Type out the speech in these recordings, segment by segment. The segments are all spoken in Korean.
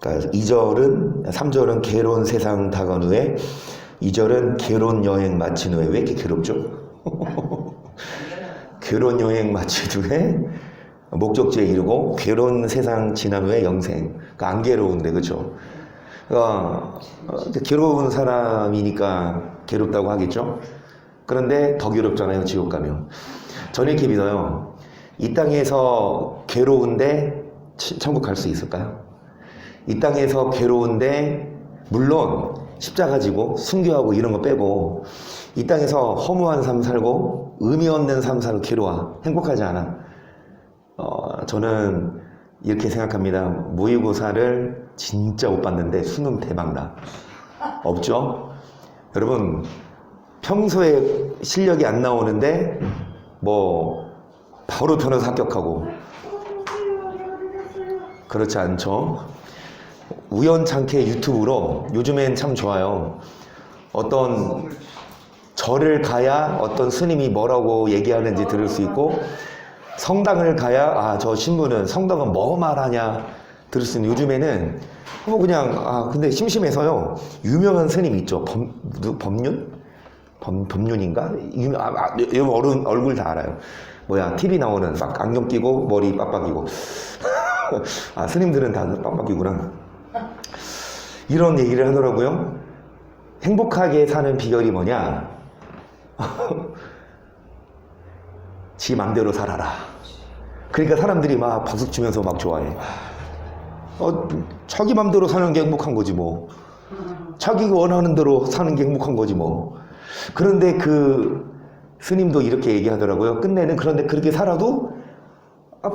그러니까 3절은 괴로운 세상 다가온 후에 2절은 괴로운 여행 마친 후에. 왜 이렇게 괴롭죠? 괴로운 여행 마친 후에 목적지에 이르고 괴로운 세상 지난 후에 영생. 그러니까 안 괴로운데, 그렇죠? 괴로운 사람이니까 괴롭다고 하겠죠? 그런데 더 괴롭잖아요, 지옥 가면. 저는 이렇게 믿어요. 이 땅에서 괴로운데 천국 갈 수 있을까요? 이 땅에서 괴로운데, 물론 십자가 지고 순교하고 이런 거 빼고 이 땅에서 허무한 삶 살고 의미 없는 삶 살고 괴로워. 행복하지 않아. 저는 이렇게 생각합니다. 모의고사를 진짜 못 봤는데 수능 대박나. 없죠? 여러분, 평소에 실력이 안 나오는데 바로 변호사 합격하고. 그렇지 않죠? 우연찮게 유튜브로, 요즘엔 참 좋아요. 어떤 절을 가야 어떤 스님이 뭐라고 얘기하는지 들을 수 있고, 성당을 가야 저 신부는 성당은 뭐 말하냐 들을 수 있는. 요즘에는 그냥 근데 심심해서요. 유명한 스님 있죠. 법륜인가? 여러분 얼굴 다 알아요. TV 나오는 막 안경 끼고 머리 빡빡이고. 스님들은 다 빡빡이구나. 이런 얘기를 하더라고요. 행복하게 사는 비결이 뭐냐? 지 맘대로 살아라. 그러니까 사람들이 막 박수 치면서 막 좋아해. 자기 맘대로 사는 게 행복한 거지 뭐. 자기가 원하는 대로 사는 게 행복한 거지 뭐. 그런데 그 스님도 이렇게 얘기하더라고요. 끝내는. 그런데 그렇게 살아도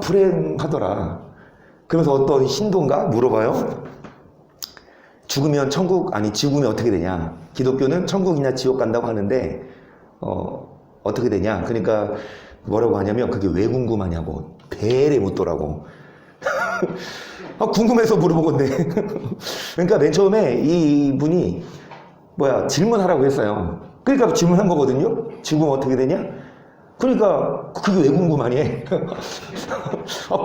불행하더라. 그러면서 어떤 신도인가 물어봐요. 죽으면 지구면 어떻게 되냐. 기독교는 천국이냐 지옥 간다고 하는데 어떻게 되냐. 그러니까 뭐라고 하냐면 그게 왜 궁금하냐고. 배를 묻더라고. 궁금해서 물어본 건데. 그러니까 맨 처음에 이분이 질문하라고 했어요. 그러니까 질문한 거거든요. 죽으면 어떻게 되냐? 그러니까 그게 왜 궁금하니?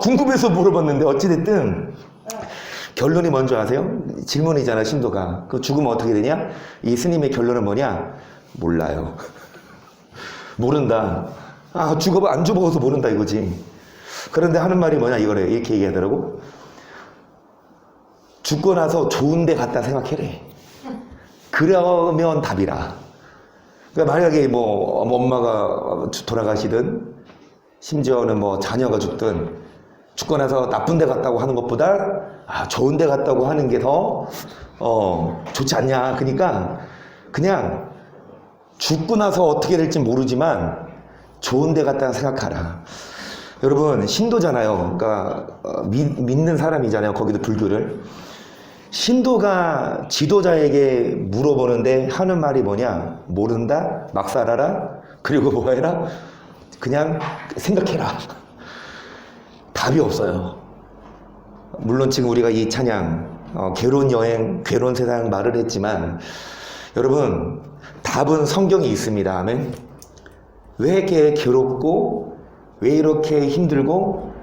궁금해서 물어봤는데 어찌됐든 결론이 뭔지 아세요? 질문이잖아, 신도가. 죽으면 어떻게 되냐? 이 스님의 결론은 뭐냐? 몰라요. 모른다. 안 죽어봐서 모른다 이거지. 그런데 하는 말이 뭐냐 이거래. 이렇게 얘기하더라고. 죽고 나서 좋은 데 갔다 생각해래. 그러면 답이라. 그러니까 만약에 엄마가 돌아가시든 심지어는 자녀가 죽든 죽고 나서 나쁜 데 갔다고 하는 것보다 좋은 데 갔다고 하는 게 더 좋지 않냐. 그러니까 그냥 죽고 나서 어떻게 될지 모르지만 좋은 데 갔다 생각하라. 여러분, 신도잖아요. 그러니까 믿는 사람이잖아요. 거기도 불교를. 신도가 지도자에게 물어보는데 하는 말이 뭐냐? 모른다? 막 살아라? 그리고 뭐 해라? 그냥 생각해라. 답이 없어요. 물론 지금 우리가 이 찬양 괴로운 여행, 괴로운 세상 말을 했지만 여러분, 답은 성경에 있습니다. 아멘. 왜 이렇게 괴롭고 왜 이렇게 힘들고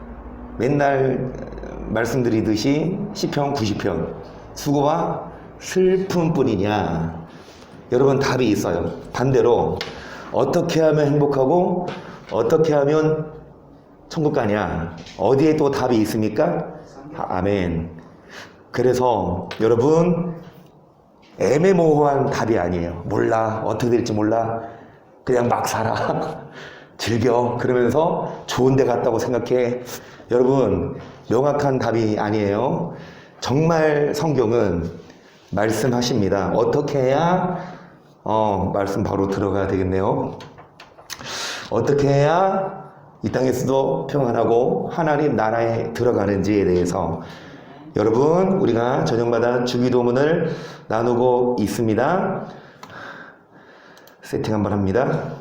맨날 말씀드리듯이 시편 90편 수고와 슬픔뿐이냐. 여러분, 답이 있어요. 반대로 어떻게 하면 행복하고 어떻게 하면 천국 가냐. 어디에 또 답이 있습니까? 아멘. 그래서 여러분, 애매모호한 답이 아니에요. 몰라. 어떻게 될지 몰라. 그냥 막 살아. 즐겨. 그러면서 좋은 데 갔다고 생각해. 여러분, 명확한 답이 아니에요. 정말 성경은 말씀하십니다. 어떻게 해야 말씀 바로 들어가야 되겠네요. 어떻게 해야 이 땅에서도 평안하고 하나님 나라에 들어가는지에 대해서 여러분, 우리가 저녁마다 주기도문을 나누고 있습니다. 세팅 한번 합니다.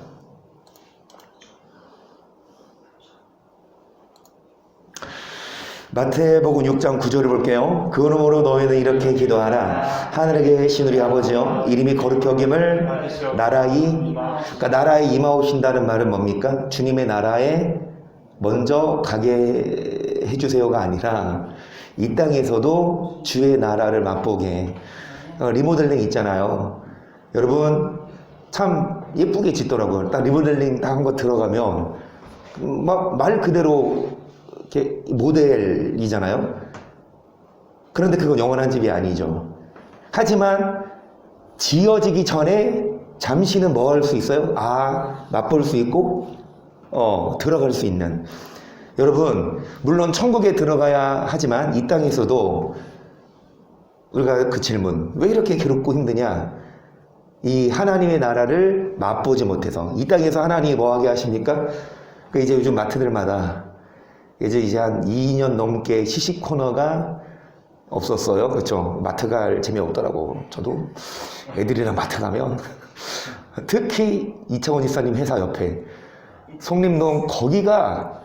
마태복음 6장 9절을 볼게요. 그러므로 너희는 이렇게 기도하라. 하늘에 계신 우리 아버지여, 이름이 거룩히 여김을 나라에, 그러니까 나라에 임하오신다는 말은 뭡니까? 주님의 나라에 먼저 가게 해주세요가 아니라 이 땅에서도 주의 나라를 맛보게. 리모델링 있잖아요. 여러분 참 예쁘게 짓더라고요. 딱 리모델링 딱 한 거 들어가면 막 말 그대로 이렇게 모델이잖아요. 그런데 그건 영원한 집이 아니죠. 하지만 지어지기 전에 잠시는 뭐 할 수 있어요? 맛볼 수 있고 들어갈 수 있는. 여러분 물론 천국에 들어가야 하지만 이 땅에서도 우리가 그 질문, 왜 이렇게 괴롭고 힘드냐? 이 하나님의 나라를 맛보지 못해서. 이 땅에서 하나님이 뭐 하게 하십니까? 이제 요즘 마트들마다 이제 한 2년 넘게 시식 코너가 없었어요. 그렇죠? 마트 갈 재미없더라고. 저도 애들이랑 마트 가면 특히 이창원 지사님 회사 옆에 송림동, 거기가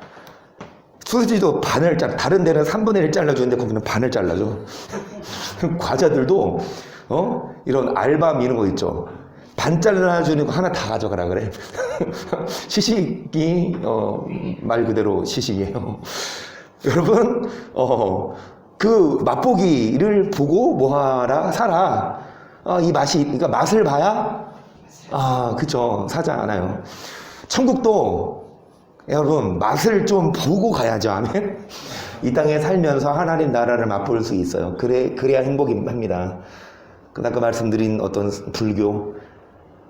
소시지도 반을 다른 데는 3분의 1 잘라주는데 거기는 반을 잘라줘. 과자들도 이런 알밤 이런 거 있죠. 반 잘라주는 거 하나 다 가져가라 그래. 시식이 말 그대로 시식이에요. 여러분 그 맛보기를 보고 뭐하라? 사라. 이 맛이, 그러니까 맛을 봐야 그쵸, 사지 않아요. 천국도 여러분 맛을 좀 보고 가야죠. 아멘. 이 땅에 살면서 하나님 나라를 맛볼 수 있어요. 그래야 행복합니다. 아까 말씀드린 어떤 불교,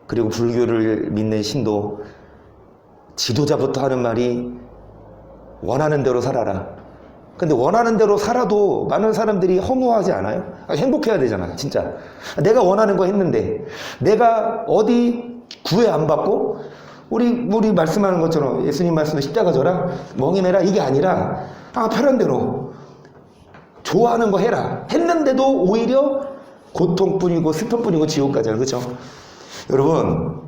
그리고 불교를 믿는 신도, 지도자부터 하는 말이 원하는 대로 살아라. 근데 원하는 대로 살아도 많은 사람들이 허무하지 않아요? 행복해야 되잖아, 진짜. 내가 원하는 거 했는데, 내가 어디 구애 안 받고, 우리 말씀하는 것처럼 예수님 말씀은 십자가 져라, 멍해매라, 이게 아니라, 편한 대로 좋아하는 거 해라. 했는데도 오히려 고통뿐이고 슬픔뿐이고 지옥 가잖아요. 그렇죠? 여러분,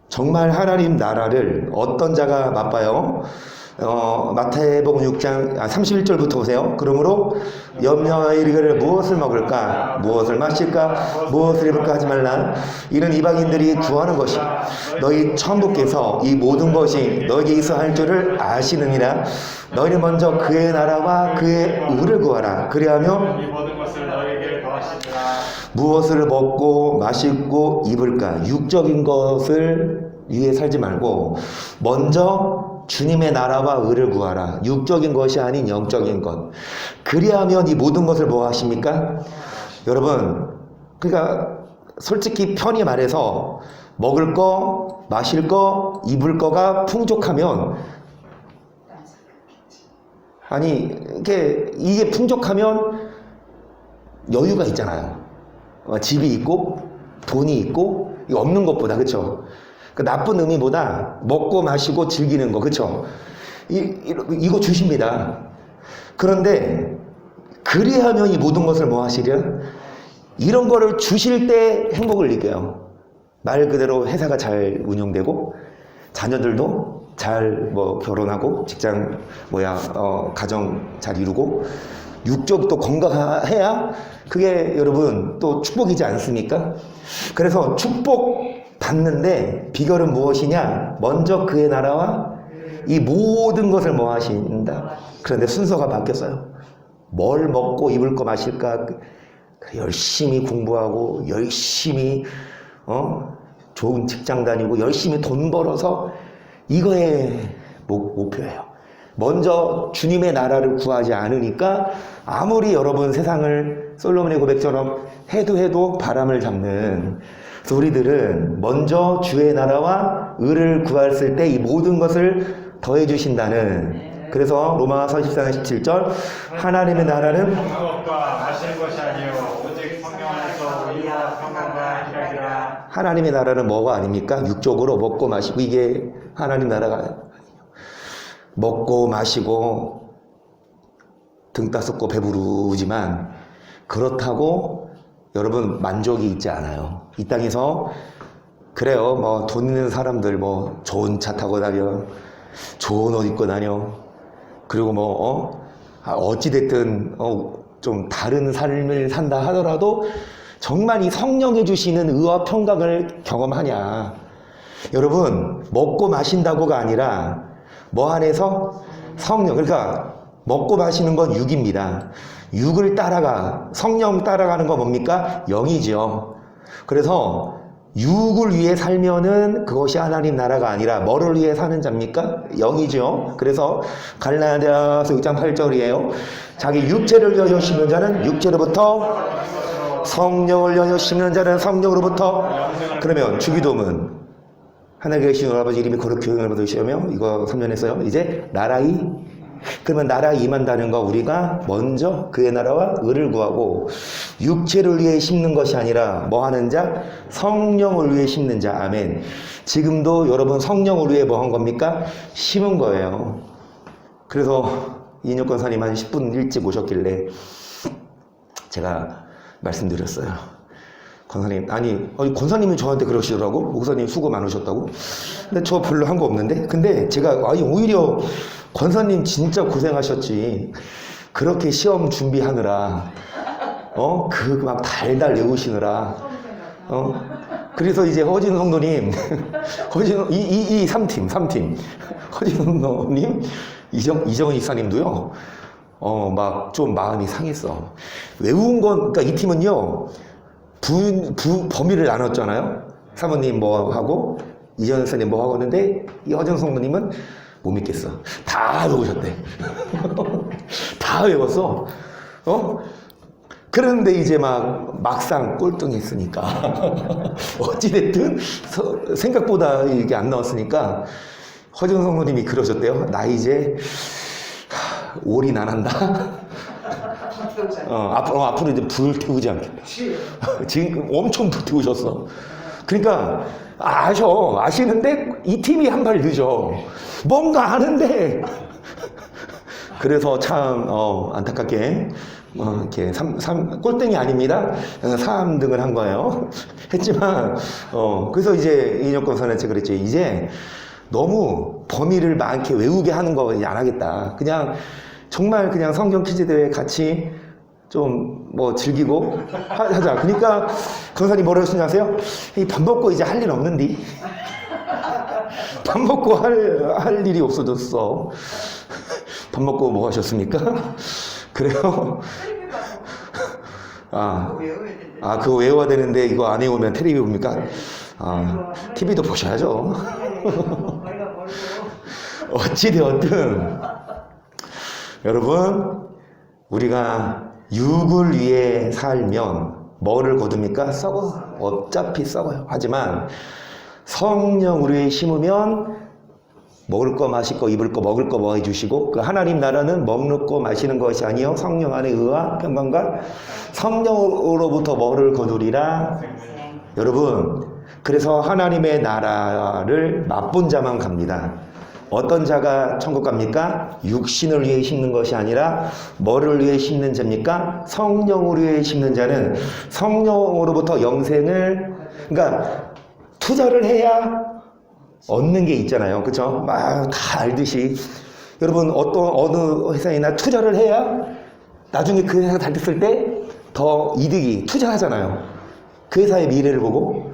정말 하나님 나라를 어떤 자가 맛봐요? 마태복음 6장 31절부터 보세요. 그러므로 염려하여 이르기를 무엇을 먹을까, 무엇을 마실까, 무엇을 입을까 하지 말라. 이는 이방인들이 구하는 것이 너희 천부께서 이 모든 것이 너에게 있어 할 줄을 아시느니라. 너희는 먼저 그의 나라와 그의 의를 구하라. 그리하면 이 모든 것을 너에게 더하시리라. 무엇을 먹고 마시고 입을까, 육적인 것을 위해 살지 말고 먼저 주님의 나라와 의를 구하라. 육적인 것이 아닌 영적인 것. 그리하면 이 모든 것을 뭐 하십니까? 여러분, 그러니까 솔직히 편히 말해서 먹을 거, 마실 거, 입을 거가 풍족하면, 이게 풍족하면 여유가 있잖아요. 집이 있고 돈이 있고, 이거 없는 것보다. 그렇죠? 그 나쁜 의미보다 먹고 마시고 즐기는 거, 그쵸? 이거 주십니다. 그런데 그리하면 이 모든 것을 뭐 하시랴? 이런 거를 주실 때 행복을 느껴요. 말 그대로 회사가 잘 운영되고 자녀들도 잘 결혼하고 직장 가정 잘 이루고 육적도 건강해야 그게 여러분 또 축복이지 않습니까? 그래서 축복 받는데 비결은 무엇이냐? 먼저 그의 나라와 이 모든 것을 뭐 하신다? 그런데 순서가 바뀌었어요. 뭘 먹고 입을 거 마실까? 열심히 공부하고 열심히 좋은 직장 다니고 열심히 돈 벌어서 이거의 목표예요. 먼저 주님의 나라를 구하지 않으니까 아무리 여러분 세상을 솔로몬의 고백처럼 해도 바람을 잡는, 그래서 우리들은 먼저 주의 나라와 의를 구했을 때 이 모든 것을 더해 주신다는. 그래서 로마서 14장 17절 하나님의 나라는 먹는 것과 마시는 것이 아니요 오직 성령 안에서 의와 평강과 희락이라. 하나님의 나라는 뭐가 아닙니까? 육적으로 먹고 마시고, 이게 하나님 나라가 아니에요. 먹고 마시고 등 따숩고 배부르지만 그렇다고 여러분 만족이 있지 않아요. 이 땅에서 그래요. 돈 있는 사람들 좋은 차 타고 다녀, 좋은 옷 입고 다녀, 그리고 어찌됐든 좀 다른 삶을 산다 하더라도 정말 이 성령이 주시는 의와 평강을 경험하냐? 여러분, 먹고 마신다고가 아니라 뭐 안에서? 성령. 그러니까 먹고 마시는 건 육입니다. 육을 따라가, 성령 따라가는 건 뭡니까? 영이죠. 그래서 육을 위해 살면은 그것이 하나님 나라가 아니라 뭐를 위해 사는 자입니까? 영이죠. 그래서 갈라디아서 6장 8절이에요. 자기 육체를 위하여 심는 자는 육체로부터, 성령을 위하여 심는 자는 성령으로부터. 그러면 주기도문, 하나님께 계신 우리 아버지 이름이 거룩히 여김을 받으시며, 이거 3년 했어요. 이제 나라의, 그러면 나라에 임한다는 거, 우리가 먼저 그의 나라와 의를 구하고, 육체를 위해 심는 것이 아니라 뭐 하는 자? 성령을 위해 심는 자. 아멘. 지금도 여러분 성령을 위해 뭐 한 겁니까? 심은 거예요. 그래서 이인혁 권사님 한 10분 일찍 오셨길래 제가 말씀드렸어요. 권사님, 아니 권사님이 저한테 그러시더라고. 목사님 수고 많으셨다고. 근데 저 별로 한 거 없는데. 근데 제가 아니 오히려 권사님 진짜 고생하셨지. 그렇게 시험 준비하느라 그 막 달달 외우시느라 그래서 이제 허진 성도님 이 3팀 허진 성도님 이정은 이사님도요 막 좀 마음이 상했어. 외운 건, 그러니까 이 팀은요 범위를 나눴잖아요. 사모님 뭐 하고 이정은 이사님 뭐 하고 하는데 이 허진 성도님은 못 믿겠어. 다 외우셨대. 다 외웠어. 그런데 이제 막상 꼴등했으니까 어찌됐든 생각보다 이게 안 나왔으니까 허정 성도님이 그러셨대요. 나 이제 올인 안 한다. 앞으로 이제 불 태우지 않겠다. 지금 엄청 불 태우셨어. 그러니까 아시는데 이 팀이 한 발 늦어. 뭔가 아는데. 그래서 참 안타깝게 이렇게 꼴등이 아닙니다. 3등을 한 거예요. 했지만 그래서 이제 이인혁 권사한테 그랬죠. 이제 너무 범위를 많게 외우게 하는 거 이제 안 하겠다. 그냥 정말 그냥 성경 퀴즈 대회 같이 좀 뭐 즐기고 하자. 그러니까 권사님 뭐라고 하시냐 아세요? 밥 먹고 이제 할 일 없는디. 밥 먹고 할 일이 없어졌어. 밥 먹고 뭐 하셨습니까? 그래요? 그거 외워야 되는데 이거 안 외우면 텔레비 봅니까? TV도 보셔야죠. 어찌되었든 여러분, 우리가 육을 위해 살면 뭐를 거둡니까? 썩어. 어차피 썩어요. 하지만 성령을 위해 심으면 먹을 거, 마실 거, 입을 거, 먹을 거 뭐 해주시고, 그 하나님 나라는 먹는 거, 마시는 것이 아니요 성령 안에 의와 평강과 성령으로부터 뭐를 거두리라. 여러분, 그래서 하나님의 나라를 맛본 자만 갑니다. 어떤 자가 천국 갑니까? 육신을 위해 심는 것이 아니라 뭐를 위해 심는 자입니까? 성령을 위해 심는 자는 성령으로부터 영생을, 그러니까 투자를 해야 얻는 게 있잖아요. 그쵸? 다 알듯이. 여러분, 어느 회사이나 투자를 해야 나중에 그 회사가 잘 됐을 때 더 이득이 투자하잖아요. 그 회사의 미래를 보고.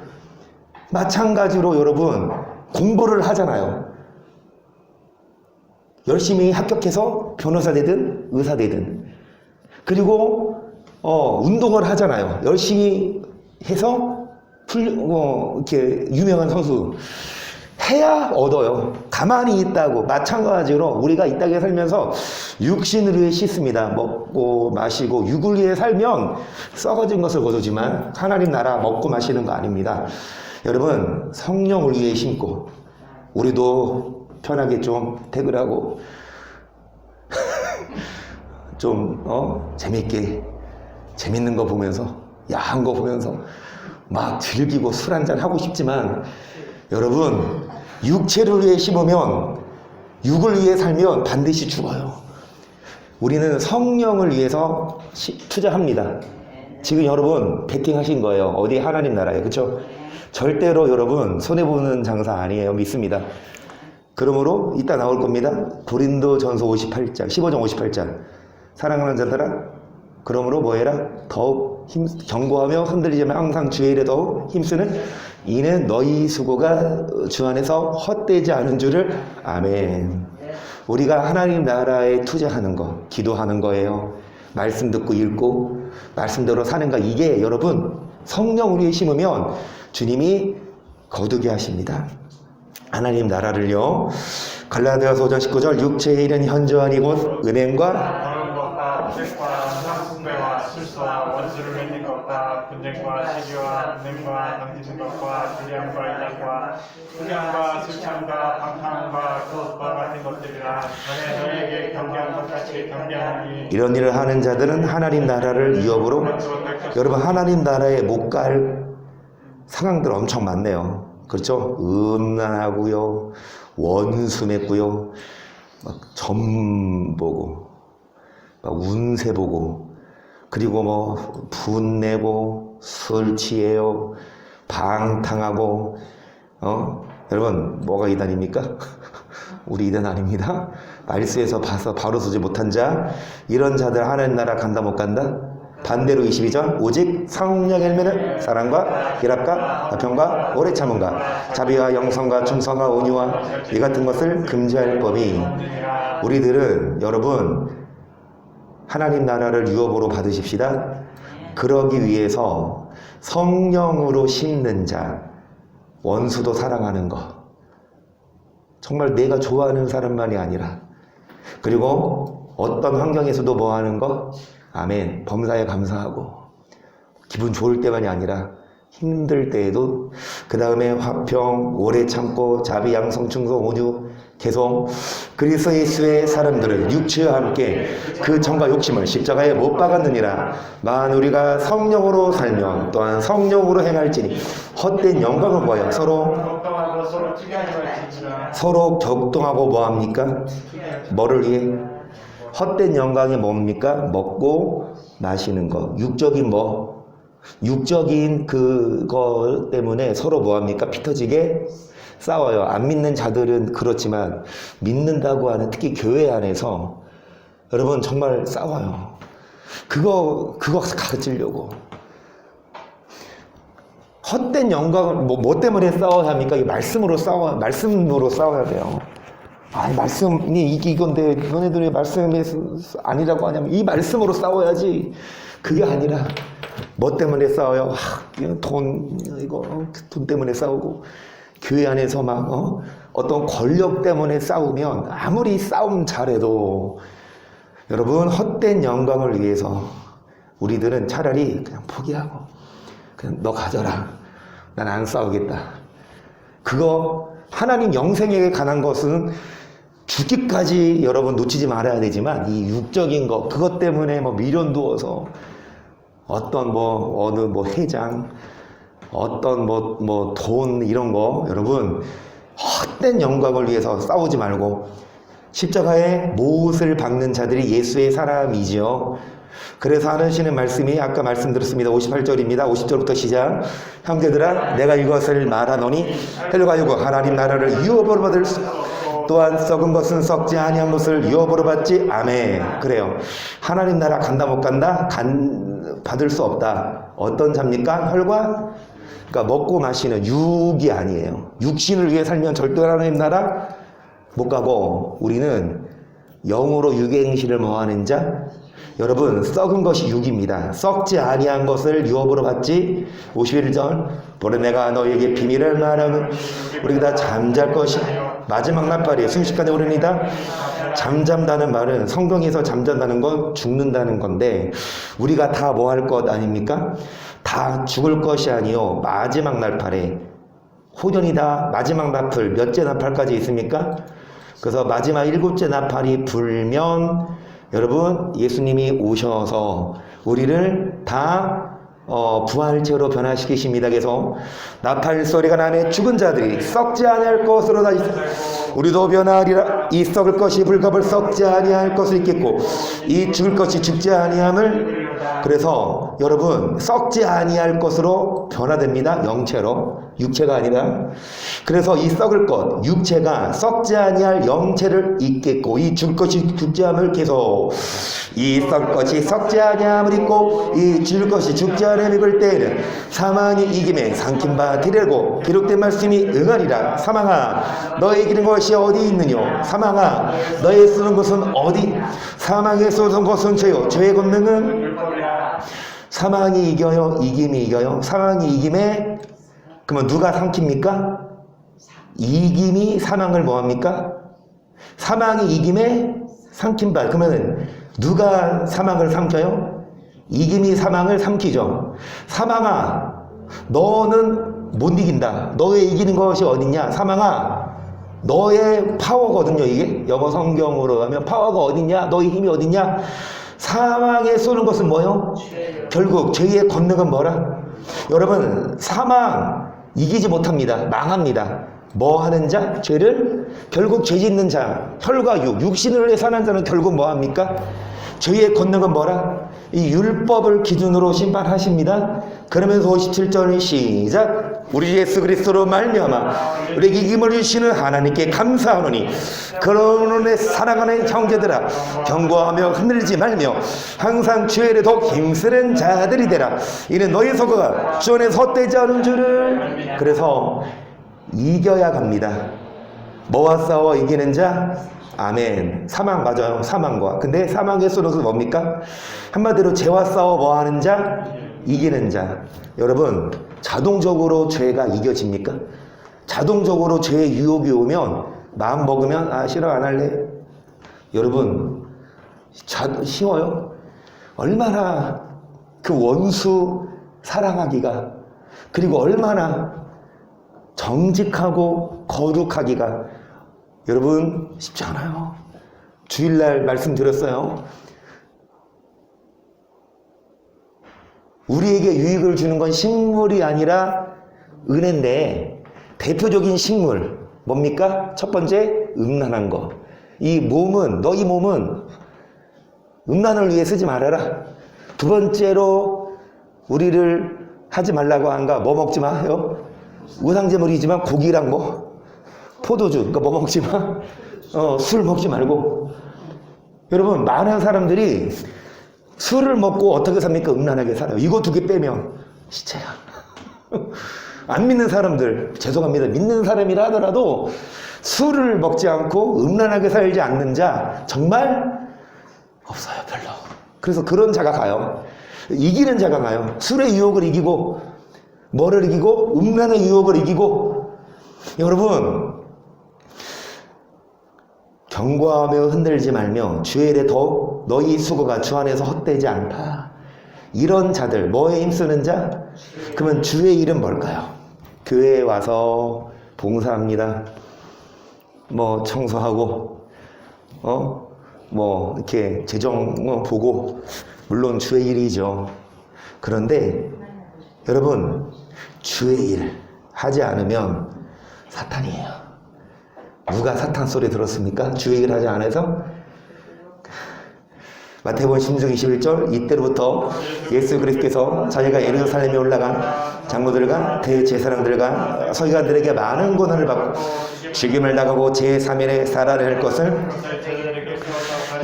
마찬가지로 여러분, 공부를 하잖아요. 열심히 합격해서 변호사 되든 의사 되든. 그리고 운동을 하잖아요. 열심히 해서 이렇게 유명한 선수 해야 얻어요. 가만히 있다고. 마찬가지로 우리가 이 땅에 살면서 육신을 위해 씻습니다. 먹고 마시고 육을 위해 살면 썩어진 것을 거두지만 하나님 나라 먹고 마시는 거 아닙니다. 여러분, 성령을 위해 심고 우리도 편하게 좀 퇴근하고 좀 재밌게 재밌는 거 보면서 야한 거 보면서 막 즐기고 술 한잔 하고 싶지만 여러분, 육체를 위해 심으면 육을 위해 살면 반드시 죽어요. 우리는 성령을 위해서 투자합니다. 지금 여러분 베팅하신 거예요. 어디 하나님 나라에. 그렇죠? 절대로 여러분 손해보는 장사 아니에요. 믿습니다. 그러므로 이따 나올 겁니다. 고린도전서 58장 15장 58장 사랑하는 자들아 그러므로 뭐해라? 더욱 경고하며 흔들리지 말며 항상 주의 일에 더욱 힘쓰는 이는 너희 수고가 주 안에서 헛되지 않은 줄을. 아멘. 우리가 하나님 나라에 투자하는 거, 기도하는 거예요. 말씀 듣고 읽고 말씀대로 사는 거, 이게 여러분 성령 우리에 심으면 주님이 거두게 하십니다. 하나님 나라를요. 갈라디아서 5장 19절 육체의 일은 현저하니 곧 음행과 다른 것과 책과 숭배와 실수와 원수를 맺는 것과 분쟁과 시기와 은행과 당기는 것과 불량과 이단과 불량과 술취함과 방탕함과 그것과 같은 것들이라. 전에 너희에게 경계한 것 같이 경계하니 이런 일을 하는 자들은 하나님 나라를 위협으로, 여러분 하나님 나라에 못 갈 상황들 엄청 많네요. 그렇죠? 음란하고요, 원수 맺고요, 막 점 보고, 막 운세 보고, 그리고 뭐 분내고, 술 취해요, 방탕하고, 여러분 뭐가 이단입니까? 우리 이단 아닙니다. 말씀에서 봐서 바로 서지 못한 자, 이런 자들 하나님 나라 간다 못 간다? 반대로 22절 오직 성령 열매는 사랑과 희락과 화평과 오래 참음과 자비와 영성과 충성과 온유와 이 같은 것을 금지할 법이. 우리들은 여러분 하나님 나라를 유업으로 받으십시다. 그러기 위해서 성령으로 심는 자, 원수도 사랑하는 것, 정말 내가 좋아하는 사람만이 아니라, 그리고 어떤 환경에서도 뭐 하는 거? 아멘. 범사에 감사하고, 기분 좋을 때만이 아니라 힘들 때에도, 그 다음에 화평, 오래 참고, 자비, 양성, 충성, 온유, 계속 그리스도 예수의 사람들은 육체와 함께 그 정과 욕심을 십자가에 못 박았느니라. 만 우리가 성령으로 살면 또한 성령으로 행할지니 헛된 영광을 보여 격동하고 서로 특이하게 말지니라. 서로 격동하고 뭐합니까? 뭐를 위해? 헛된 영광이 뭡니까? 먹고 마시는 거. 육적인 뭐? 육적인 그거 때문에 서로 뭐합니까? 피 터지게 싸워요. 안 믿는 자들은 그렇지만 믿는다고 하는 특히 교회 안에서 여러분 정말 싸워요. 그거 가르치려고. 헛된 영광을 뭐 때문에 싸워야 합니까? 이 말씀으로 싸워야 돼요. 아니 말씀이 이건데 너네들 왜 말씀이 아니라고 하냐면 이 말씀으로 싸워야지. 그게 아니라 뭐 때문에 싸워요? 돈 때문에 싸우고, 교회 안에서 막 어떤 권력 때문에 싸우면 아무리 싸움 잘해도 여러분 헛된 영광을 위해서 우리들은 차라리 그냥 포기하고 그냥 너 가져라. 난 안 싸우겠다. 그거 하나님 영생에 관한 것은 죽기까지 여러분 놓치지 말아야 되지만 이 육적인 거 그것 때문에 뭐 미련 두어서 어떤 어느 회장 어떤 돈 이런 거 여러분 헛된 영광을 위해서 싸우지 말고 십자가에 못을 박는 자들이 예수의 사람이지요. 그래서 하시는 말씀이 아까 말씀드렸습니다. 58절입니다. 50절부터 시작. 형제들아 내가 이것을 말하노니 헬로가 요구 하나님 나라를 유업으로 받을 수 또한 썩은 것은 썩지 아니한 것을 유업으로 받지. 아멘. 그래요. 하나님 나라 간다 못 간다? 받을 수 없다. 어떤 자입니까? 혈과 그러니까 먹고 마시는 육이 아니에요. 육신을 위해 살면 절대 하나님 나라 못 가고 우리는 영으로 육행실을 뭐하는 자? 여러분 썩은 것이 육입니다. 썩지 아니한 것을 유업으로 받지. 51절 보라 내가 너에게 비밀을 말하면 우리가 다 잠잘 것이야. 마지막 날파리에 순식간에 오르니다. 잠잠다는 말은 성경에서 잠잔다는 건 죽는다는 건데 우리가 다 뭐 할 것 아닙니까? 다 죽을 것이 아니요 마지막 날파리 호련이다. 마지막 나팔 몇째 나팔까지 있습니까? 그래서 마지막 7째 나팔이 불면 여러분 예수님이 오셔서 우리를 다 부활체로 변화시키십니다. 그래서 나팔 소리가 나네 죽은 자들이 썩지 아니할 것으로 다 우리도 변화하리라. 이 썩을 것이 불갑을 썩지 아니할 것을 있겠고 이 죽을 것이 죽지 아니함을. 그래서 여러분 썩지 아니할 것으로 변화됩니다. 영체로. 육체가 아니라. 그래서 이 썩을 것 육체가 썩지 아니할 영체를 잊겠고 이 줄 것이 죽지 않을 계속 이 썩을 것이 썩지 아니함을 잊고 이 줄 것이 죽지 않음을 입을 때에는 사망이 이김에 삼킨 바 되려고 기록된 말씀이 응하리라. 사망아 너의 이기는 것이 어디 있느뇨. 사망아 너의 쓰는 것은 어디. 사망에 쏘는 것은 죄요 죄의 권능은 율법이라. 사망이 이겨요 이김이 이겨요. 사망이 이김에 그러면 누가 삼킵니까? 이김이 사망을 뭐합니까? 사망이 이김에 삼킨 바. 그러면 누가 사망을 삼켜요? 이김이 사망을 삼키죠. 사망아 너는 못 이긴다. 너의 이기는 것이 어딨냐. 사망아 너의 파워거든요. 이게 영어 성경으로 하면 파워가 어딨냐. 너의 힘이 어딨냐. 사망에 쏘는 것은 뭐요? 결국 죄의 권능은 뭐라? 여러분 사망 이기지 못합니다. 망합니다. 뭐 하는 자? 죄를 결국 죄 짓는 자 혈과 육신을 위해 사는 자는 결국 뭐 합니까? 죄의 권능은 뭐라? 이 율법을 기준으로 심판하십니다. 그러면서 57절을 시작. 우리 예수 그리스도로 말미암아 우리에게 이김을 주시는 하나님께 감사하노니 그러므로 내 사랑하는 형제들아 경고하며 흔들지 말며 항상 주의 일에 더욱 힘쓰는 자들이 되라. 이는 너희 서거가 주 안에서 헛되지 않은 줄을. 그래서 이겨야 갑니다. 뭐와 싸워 이기는 자? 아멘. 사망 맞아요. 사망과. 근데 사망의 쏘는 것은 뭡니까? 한마디로 죄와 싸워 뭐 하는 자? 이기는 자. 여러분 자동적으로 죄가 이겨집니까? 자동적으로 죄의 유혹이 오면 마음 먹으면 아 싫어 안 할래. 여러분 쉬워요. 얼마나 그 원수 사랑하기가 그리고 얼마나 정직하고 거룩하기가 여러분 쉽지 않아요. 주일날 말씀드렸어요. 우리에게 유익을 주는 건 식물이 아니라 은혜인데 대표적인 식물 뭡니까? 첫 번째 음란한 거. 이 몸은 너희 몸은 음란을 위해 쓰지 말아라. 두 번째로 우리를 하지 말라고 한가 뭐 먹지 마요. 우상제물이지만 고기랑 뭐 포도주 그러니까 뭐 먹지 마. 술 먹지 말고. 여러분 많은 사람들이 술을 먹고 어떻게 삽니까? 음란하게 살아요. 이거 두 개 빼면 시체야. 안 믿는 사람들 죄송합니다. 믿는 사람이라 하더라도 술을 먹지 않고 음란하게 살지 않는 자 정말 없어요. 별로. 그래서 그런 자가 가요. 이기는 자가 가요. 술의 유혹을 이기고 뭐를 이기고 음란의 유혹을 이기고. 여러분 경고하며 흔들지 말며 주의 일에 더욱 너희 수고가 주 안에서 헛되지 않다. 이런 자들 뭐에 힘쓰는 자? 그러면 주의 일은 뭘까요? 교회에 와서 봉사합니다. 뭐 청소하고 뭐 이렇게 재정 보고 물론 주의 일이죠. 그런데 여러분 주의 일 하지 않으면 사탄이에요. 누가 사탄 소리 들었습니까? 주의 일 하지 않아서? 마태복음 16장 21절 이때로부터 예수 그리스도께서 자기가 예루살렘에 올라간 장로들과 대제사장들과 서기관들에게 많은 고난을 받고 죽임을 당하고 제3일에 살아날 것을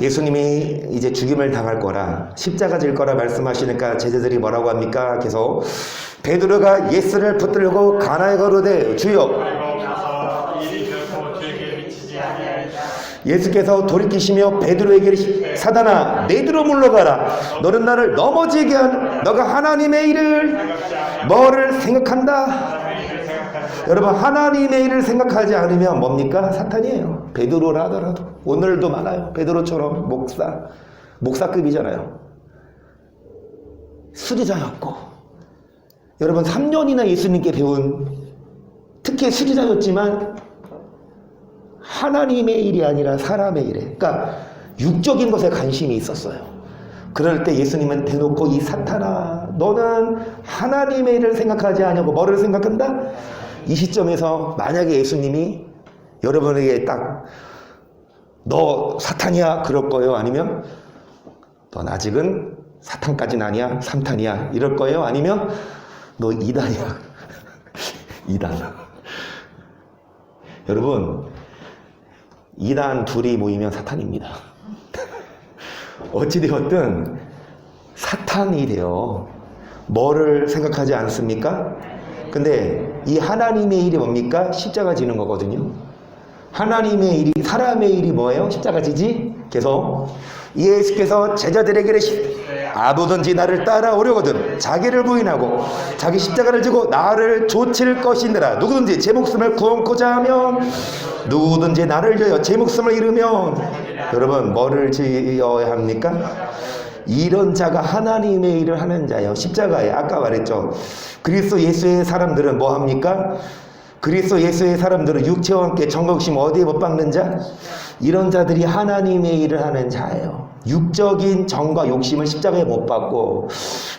예수님이 이제 죽임을 당할 거라 십자가 질 거라 말씀하시니까 제자들이 뭐라고 합니까? 계속 베드로가 예수를 붙들고 가나에 걸으되 주여. 예수께서 돌이키시며 베드로에게 사단아 내뒤로 물러가라. 너는 나를 넘어지게 한 너가 하나님의 일을 뭐를 생각한다. 여러분 하나님의 일을 생각하지 않으면 뭡니까? 사탄이에요. 베드로라 하더라도 오늘도 많아요. 베드로처럼 목사급이잖아요. 수리자였고 여러분 3년이나 예수님께 배운 특히 수리자였지만 하나님의 일이 아니라 사람의 일에 그러니까 육적인 것에 관심이 있었어요. 그럴 때 예수님은 대놓고 이 사탄아 너는 하나님의 일을 생각하지 않냐고 뭐를 생각한다? 이 시점에서 만약에 예수님이 여러분에게 딱 너 사탄이야 그럴 거예요? 아니면 넌 아직은 사탄까지는 아니야 3탄이야 이럴 거예요? 아니면 너 2단이야 이단. 여러분, 이단 둘이 모이면 사탄입니다. 어찌되었든 사탄이 돼요. 뭐를 생각하지 않습니까? 근데 이 하나님의 일이 뭡니까? 십자가 지는 거거든요. 하나님의 일이, 사람의 일이 뭐예요? 십자가 지지? 계속 예수께서 제자들에게 이르시되 아무든지 나를 따라오려거든 자기를 부인하고 자기 십자가를 지고 나를 좇을 것이니라. 누구든지 제 목숨을 구원코자 하면, 누구든지 나를 위하여 제 목숨을 잃으면, 여러분 뭐를 지어야 합니까? 이런 자가 하나님의 일을 하는 자예요. 십자가에 아까 말했죠. 그리스도 예수의 사람들은 뭐 합니까? 그리스도 예수의 사람들은 육체와 함께 정곡심 어디에 못 박는 자? 이런 자들이 하나님의 일을 하는 자예요. 육적인 정과 욕심을 십자가에 못 박고,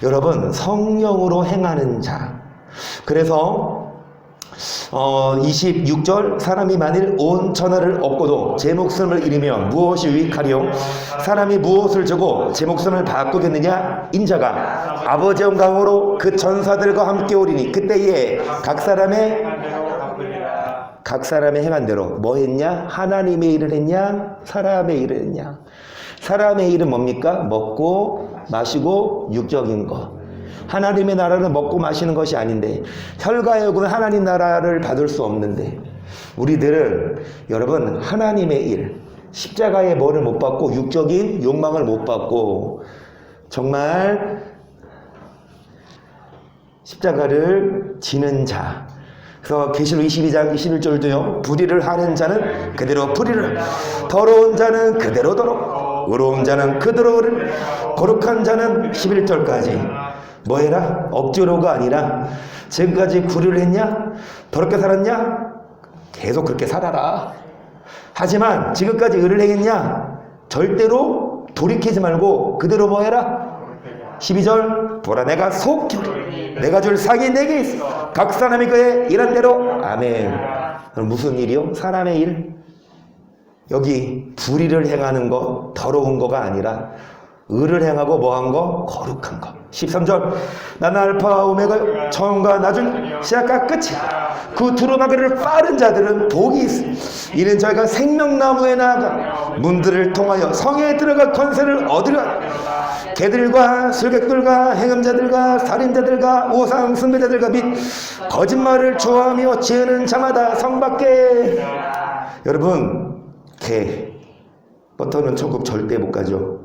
여러분 성령으로 행하는 자. 그래서 26절 사람이 만일 온 천하를 얻고도 제 목숨을 잃으면 무엇이 유익하리요? 사람이 무엇을 주고 제 목숨을 바꾸겠느냐? 인자가 아버지 영광으로 그 전사들과 함께 오리니 그때에 각 사람의 행한 대로 뭐 했냐? 하나님의 일을 했냐? 사람의 일을 했냐? 사람의 일은 뭡니까? 먹고 마시고 육적인 거. 하나님의 나라는 먹고 마시는 것이 아닌데, 혈과 육은 하나님 나라를 받을 수 없는데, 우리들은 여러분 하나님의 일, 십자가의 뭐를 못 받고 육적인 욕망을 못 받고 정말 십자가를 지는 자. 그래서 계시록 22장 21절도요. 불의를 하는 자는 그대로 불의를, 더러운 자는 그대로 더럽고 의로운 자는 그대로 의를, 거룩한 자는 11절까지 뭐 해라? 억지로가 아니라 지금까지 불의를 했냐? 더럽게 살았냐? 계속 그렇게 살아라. 하지만 지금까지 의를 행했냐? 절대로 돌이키지 말고 그대로 뭐 해라? 12절 보라 내가 속히 내가 줄 상이 내게 있어 각 사람이 그의 일한 대로. 아멘. 그럼 무슨 일이요? 사람의 일. 여기 불의를 행하는 거, 더러운 거가 아니라 의를 행하고 뭐한 거? 거룩한 거. 13절 나는 알파 오메가 처음과 나중 시작과 끝이야. 그 두루마기를 빠른 자들은 복이 있어. 이는 저희가 생명나무에 나아가 문들을 통하여 성에 들어갈 권세를 얻으려. 개들과 술객들과 행음자들과 살인자들과 우상 숭배자들과 및 거짓말을 좋아하며 지으는 자마다 성 밖에. 여러분 개 버터는 천국 절대 못 가죠.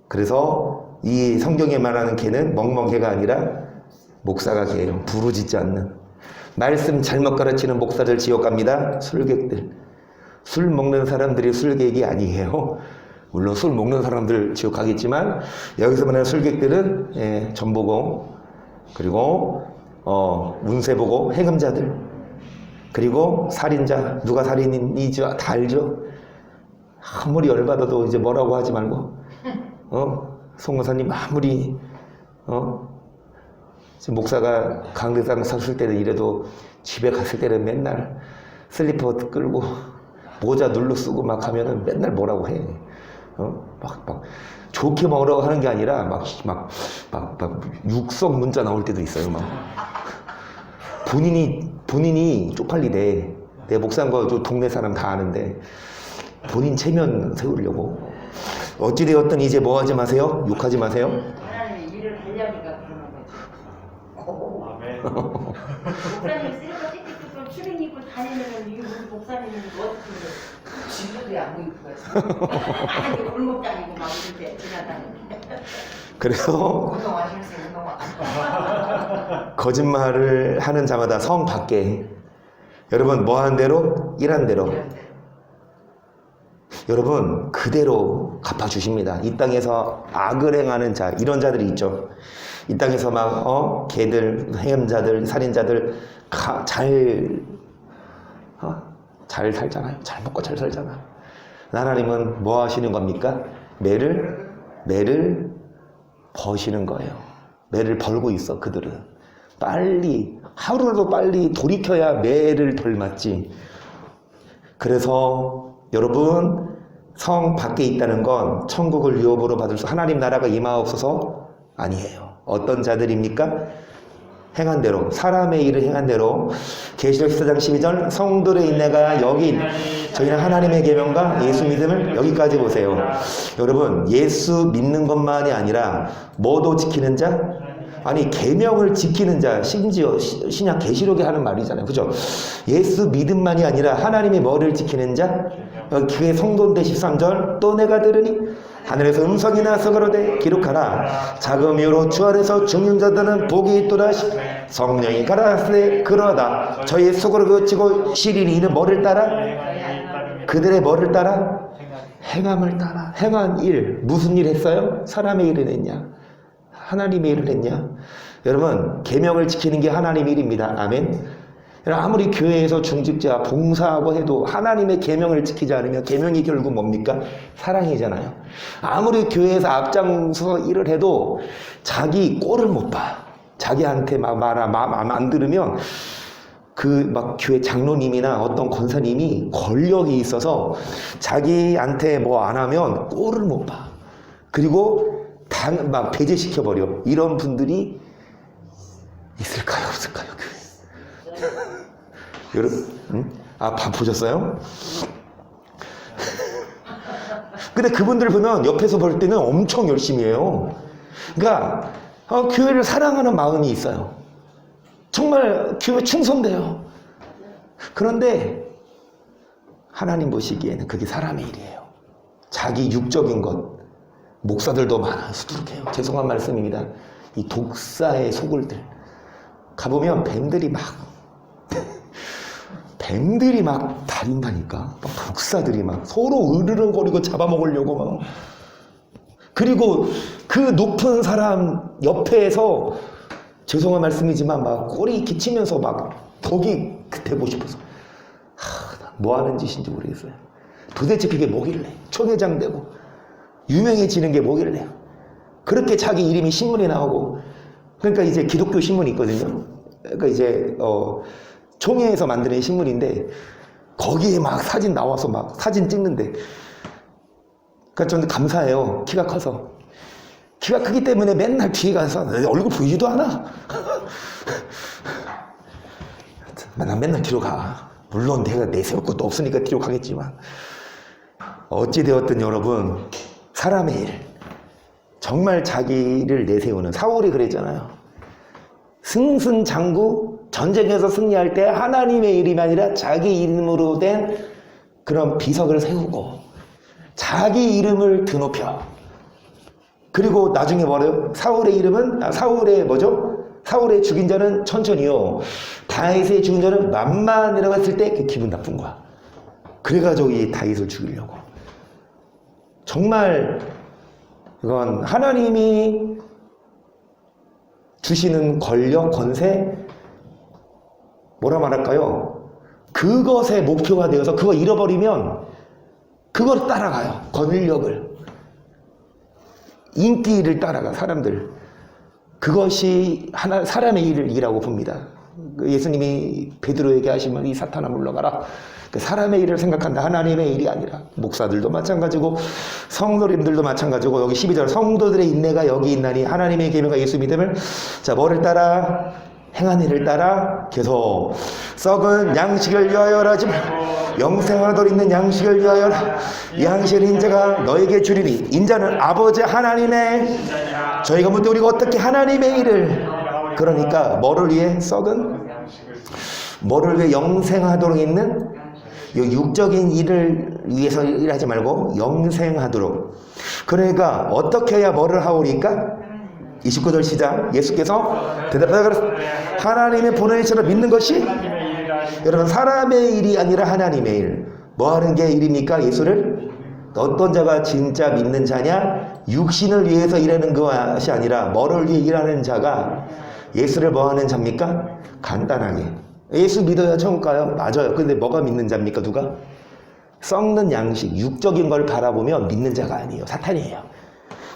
그래서 이 성경에 말하는 개는 멍멍개가 아니라 목사가 개예요. 부르짖지 않는. 말씀 잘못 가르치는 목사들 지옥 갑니다. 술객들. 술 먹는 사람들이 술객이 아니에요. 물론 술 먹는 사람들 지옥 가겠지만 여기서 말하는 술객들은 전보고, 그리고 운세 보고 행음자들, 그리고 살인자. 누가 살인인지 다 알죠. 아무리 열받아도 이제 뭐라고 하지 말고, 송무사님 아무리 지금 목사가 강대상 섰을 때는 이래도 집에 갔을 때는 맨날 슬리퍼 끌고 모자 눌러 쓰고 막 하면은 맨날 뭐라고 해. 막 좋게 먹으라고 하는 게 아니라 막 육성 문자 나올 때도 있어요. 막 본인이 쪽팔리대. 내 목사인 거 동네 사람 다 아는데 본인 체면 세우려고. 어찌되었든 이제 뭐 하지 마세요? 욕하지 마세요. 하나님이 일을 하려니까 그러는 거죠. 아멘. 목사님 쓰레기 띠띠띠 추링 입고 다니면 이게 우리 목사님은 어떻게 진료도 안 보이고 아니 골목 다니고 막 이런데 지나다니는데. 그래서 운동하실 수 운동화. 거짓말을 하는 자마다 성 밖에. 여러분 뭐 하는 대로? 일한 대로. 여러분 그대로 갚아주십니다. 이 땅에서 악을 행하는 자, 이런 자들이 있죠. 이 땅에서 막 개들, 행음자들, 살인자들 잘 살잖아요. 잘 먹고 잘 살잖아. 하나님은 뭐 하시는 겁니까? 매를 버시는 거예요. 매를 벌고 있어. 그들은 빨리, 하루라도 빨리 돌이켜야 매를 덜 맞지. 그래서 여러분 성 밖에 있다는 건 천국을 유업으로 받을 수, 하나님 나라가 임하옵소서 아니에요. 어떤 자들입니까? 행한 대로, 사람의 일을 행한 대로. 계시록 14장 12절, 성도의 인내가 여기 있네. 저희는 하나님의 계명과 예수 믿음을 여기까지 보세요. 여러분, 예수 믿는 것만이 아니라 뭐도 지키는 자? 아니, 계명을 지키는 자, 심지어 신약 계시록에 하는 말이잖아요. 그죠? 예수 믿음만이 아니라 하나님의 뭐를 지키는 자? 그게 성도인데 13절, 또 내가 들으니 하늘에서 음성이 나서 가로되 기록하라. 작은 이유로 주 안에서 죽는 자들은 복이 있도다. 성령이 가라사대 그러다. 저희 속으로 그치고 시린이 이는 뭐를 따라? 그들의 뭐를 따라? 행함을 따라. 행한 일. 무슨 일 했어요? 사람의 일을 했냐? 하나님의 일을 했냐? 여러분, 계명을 지키는 게 하나님의 일입니다. 아멘. 아무리 교회에서 중직자 봉사하고 해도 하나님의 계명을 지키지 않으면 계명이 결국 뭡니까? 사랑이잖아요. 아무리 교회에서 앞장서 일을 해도 자기 꼴을 못 봐. 자기한테 말 안 들으면 그 막 교회 장로님이나 어떤 권사님이 권력이 있어서 자기한테 뭐 안 하면 꼴을 못 봐. 그리고 막 배제시켜버려. 이런 분들이 있을까요? 없을까요? 교회? 여러분, 밥 보셨어요? 근데 그분들 보면 옆에서 볼 때는 엄청 열심히 해요. 그러니까 교회를 사랑하는 마음이 있어요. 정말 교회 충성돼요. 그런데 하나님 보시기에는 그게 사람의 일이에요. 자기 육적인 것. 목사들도 많아 수두룩해요. 죄송한 말씀입니다. 이 독사의 소굴들 가보면 뱀들이 막 다닌다니까. 막 독사들이 막 서로 으르렁거리고 잡아먹으려고 막. 그리고 그 높은 사람 옆에서 죄송한 말씀이지만 막 꼬리 이렇게 치면서 막 덕이 되고 싶어서 뭐 하는 짓인지 모르겠어요. 도대체 그게 뭐길래 총회장 되고 유명해지는 게 뭐길래 그렇게 자기 이름이 신문에 나오고. 그러니까 이제 기독교 신문이 있거든요. 그러니까 이제 총회에서 만드는 신문인데 거기에 막 사진 나와서 막 사진 찍는데, 그러니까 저는 감사해요. 키가 커서. 키가 크기 때문에 맨날 뒤에 가서 내 얼굴 보이지도 않아. 난 맨날 뒤로 가. 물론 내가 내세울 것도 없으니까 뒤로 가겠지만, 어찌되었든 여러분, 사람의 일, 정말 자기를 내세우는, 사울이 그랬잖아요. 승승장구, 전쟁에서 승리할 때 하나님의 이름이 아니라 자기 이름으로 된 그런 비석을 세우고 자기 이름을 드높여. 그리고 나중에 뭐래요? 사울의 이름은 사울의 뭐죠? 사울의 죽인 자는 천천히요, 다윗의 죽인 자는 만만이라고 했을 때 그 기분 나쁜 거야. 그래가지고 이 다윗을 죽이려고. 정말 이건 하나님이 주시는 권력, 권세, 뭐라 말할까요? 그것의 목표가 되어서 그거 잃어버리면 그걸 따라가요. 권력을, 인기를 따라가 사람들. 그것이 사람의 일이라고 봅니다. 예수님이 베드로에게 하신 말이 사탄아 물러가라. 사람의 일을 생각한다. 하나님의 일이 아니라. 목사들도 마찬가지고 성도님들도 마찬가지고. 여기 12절, 성도들의 인내가 여기 있나니 하나님의 계명과 예수 믿음을, 자, 뭐를 따라? 행한 일을 따라. 계속 썩은 양식을 위하여라 하지 말고 영생하도록 있는 양식을 위하여라. 양식을 인자가 너에게 주리니 인자는 아버지 하나님의, 저희가 묻되 우리가 어떻게 하나님의 일을, 그러니까 뭐를 위해? 썩은, 뭐를 위해? 영생하도록 있는, 육적인 일을 위해서 일하지 말고 영생하도록. 그러니까 어떻게 해야 뭐를 하오리까? 29절 시작. 예수께서 대답하여 하나님의 보내심을 믿는 것이, 여러분, 사람의 일이 아니라 하나님의 일. 뭐 하는 게 일입니까? 예수를. 어떤 자가 진짜 믿는 자냐? 육신을 위해서 일하는 것이 아니라 뭐를 위해 일하는 자가 예수를 뭐 하는 자입니까? 간단하게, 예수 믿어야 천국 가요. 맞아요. 근데 뭐가 믿는 자입니까? 누가? 썩는 양식, 육적인 걸 바라보면 믿는 자가 아니에요. 사탄이에요.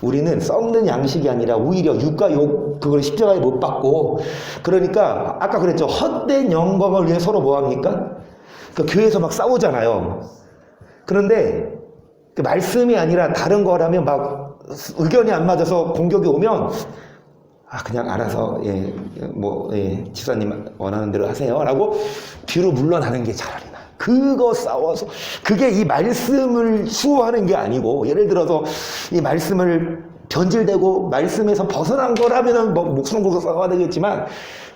우리는 썩는 양식이 아니라 오히려 육과 욕, 그걸 십자가에 못 받고, 그러니까 아까 그랬죠. 헛된 영광을 위해 서로 뭐 합니까? 그러니까 교회에서 막 싸우잖아요. 그런데 그 말씀이 아니라 다른 거라면 막 의견이 안 맞아서 공격이 오면 그냥 알아서 집사님 원하는 대로 하세요라고 뒤로 물러나는 게 차라리 나. 그거 싸워서 그게 이 말씀을 수호하는 게 아니고, 예를 들어서 이 말씀을 변질되고 말씀에서 벗어난 거라면은 뭐 목숨 걸고 싸워야 되겠지만,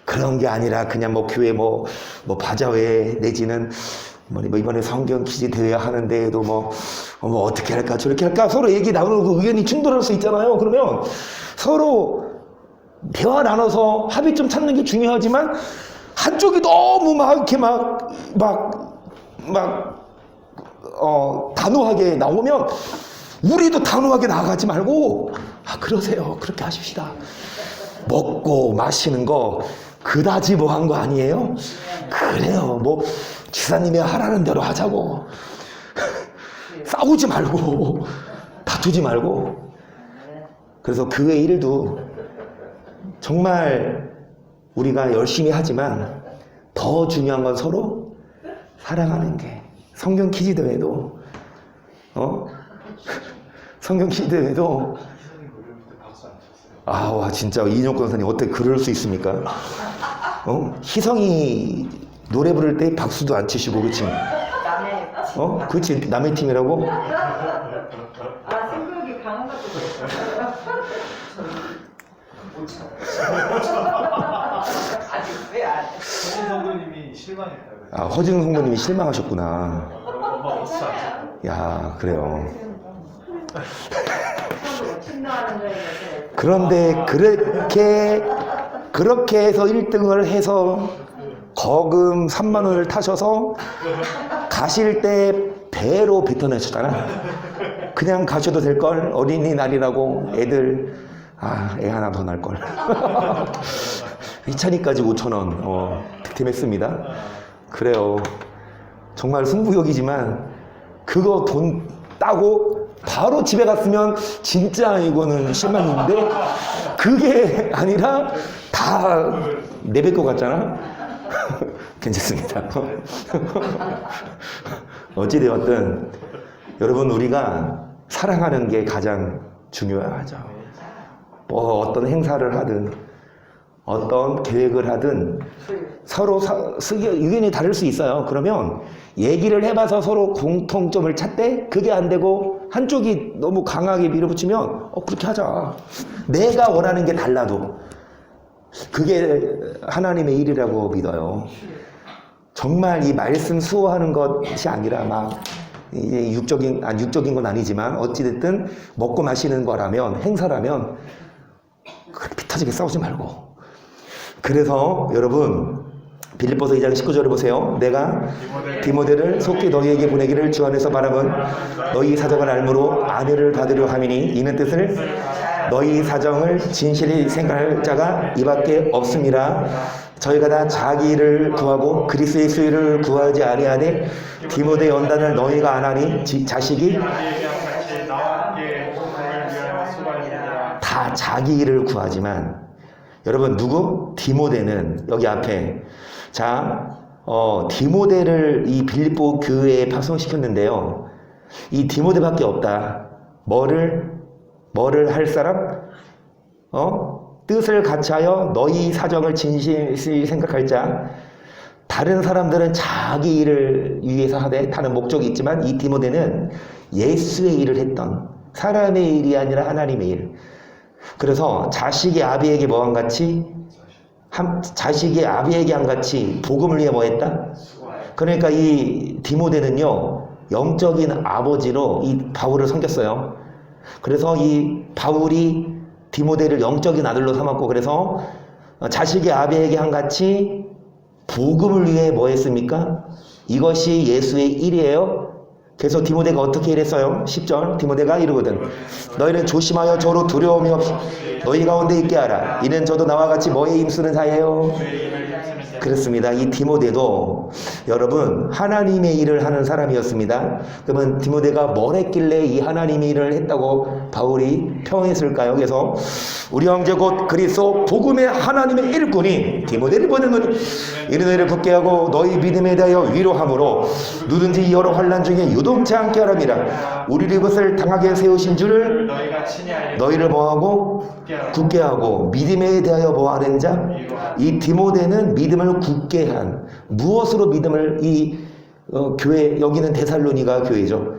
그런 게 아니라 그냥 뭐 교회 뭐 바자회 내지는 뭐 이번에 성경 퀴즈 대회 하는데도 뭐 어떻게 할까 저렇게 할까 서로 얘기 나누고 의견이 충돌할 수 있잖아요. 그러면 서로 대화 나눠서 합의점 찾는 게 중요하지만, 한쪽이 너무 막 이렇게 단호하게 나오면 우리도 단호하게 나가지 말고, 그러세요. 그렇게 하십시다. 먹고 마시는 거 그다지 뭐 한 거 아니에요? 그래요. 뭐 지사님이 하라는 대로 하자고. 싸우지 말고 다투지 말고. 그래서 교회 일도 정말 우리가 열심히 하지만 더 중요한 건 서로 사랑하는 게. 성경 퀴즈 대회도 성경 퀴즈 대회도 와 진짜 이인혁 권사님 어떻게 그럴 수 있습니까? 희성이 노래 부를 때 박수도 안 치시고, 그치? 그치? 남의 팀이라고? 생각이 강한 것도 아직 왜 안 해? 허진 성도님이 실망했다고요. 허진 성도님이 실망하셨구나. 엄마 어찌 않죠? 야, 그래요. 침노하는 거에 그런데 그렇게 해서 1등을 해서 거금 3만 원을 타셔서 가실 때 배로 뱉어내셨잖아. 그냥 가셔도 될걸. 어린이날이라고 애들 애 하나 더 날걸. 희찬이까지 5,000원 득템했습니다. 그래요. 정말 승부욕이지만 그거 돈 따고 바로 집에 갔으면 진짜 이거는 실망인데, 그게 아니라 다 내뱉고 갔잖아. 괜찮습니다. 어찌되었든 여러분, 우리가 사랑하는 게 가장 중요하죠. 어떤 행사를 하든 어떤 계획을 하든 서로 의견이 다를 수 있어요. 그러면 얘기를 해봐서 서로 공통점을 찾되 그게 안 되고 한쪽이 너무 강하게 밀어붙이면 그렇게 하자. 내가 원하는 게 달라도 그게 하나님의 일이라고 믿어요. 정말 이 말씀 수호하는 것이 아니라 육적인 건 아니지만 어찌됐든 먹고 마시는 거라면, 행사라면 그렇게 피 터지게 싸우지 말고. 그래서 여러분, 빌립보서 2장 19절을 보세요. 내가 디모데를 속히 너희에게 보내기를 주 안에서 바람은 너희 사정을 알므로 아내를 받으려 함이니, 이는 뜻을 너희 사정을 진실히 생각할 자가 이밖에 없음이라. 저희가 다 자기 일을 구하고 그리스도 예수의 일을 구하지 아니하되 디모데 연단을 너희가 안 하니 자식이 다 자기 일을 구하지만, 여러분 누구? 디모데는 여기 앞에 디모데를 이 빌립보 교회에 파송시켰는데요. 이 디모데밖에 없다. 뭐를 할 사람? 뜻을 같이하여 너희 사정을 진실히 생각할 자. 다른 사람들은 자기 일을 위해서 하는 목적이 있지만, 이 디모데는 예수의 일을 했던, 사람의 일이 아니라 하나님의 일. 그래서 자식이 아비에게 뭐한 같이, 자식이 아비에게 한 같이 복음을 위해 뭐 했다? 그러니까 이 디모데는요, 영적인 아버지로 이 바울을 섬겼어요. 그래서 이 바울이 디모데를 영적인 아들로 삼았고, 그래서 자식이 아비에게 한 같이 복음을 위해 뭐 했습니까? 이것이 예수의 일이에요. 그래서 디모데가 어떻게 일했어요? 10절 디모데가 이르거든, 너희는 조심하여 저로 두려움이 없이 너희 가운데 있게 하라. 이는 저도 나와 같이 뭐에 힘쓰는 자예요. 그렇습니다. 이 디모데도 여러분 하나님의 일을 하는 사람이었습니다. 그러면 디모데가 뭘 했길래 이 하나님의 일을 했다고 바울이 평했을까요? 그래서 우리 형제 곧 그리스도 복음의 하나님의 일꾼이 디모데를 보내노니 이는 너희를 굳게 하고 너희 믿음에 대하여 위로함으로 누든지 여러 환난 중에 요동치 않게 하람이라. 우리를 이것을 당하게 세우신 줄을 너희가 친히 알고 너희를 뭐하고 굳게 하고 믿음에 대하여 뭐하는 자? 이 디모데는 믿음을 굳게 한 무엇으로 믿음을 교회 여기는 데살로니가 교회죠.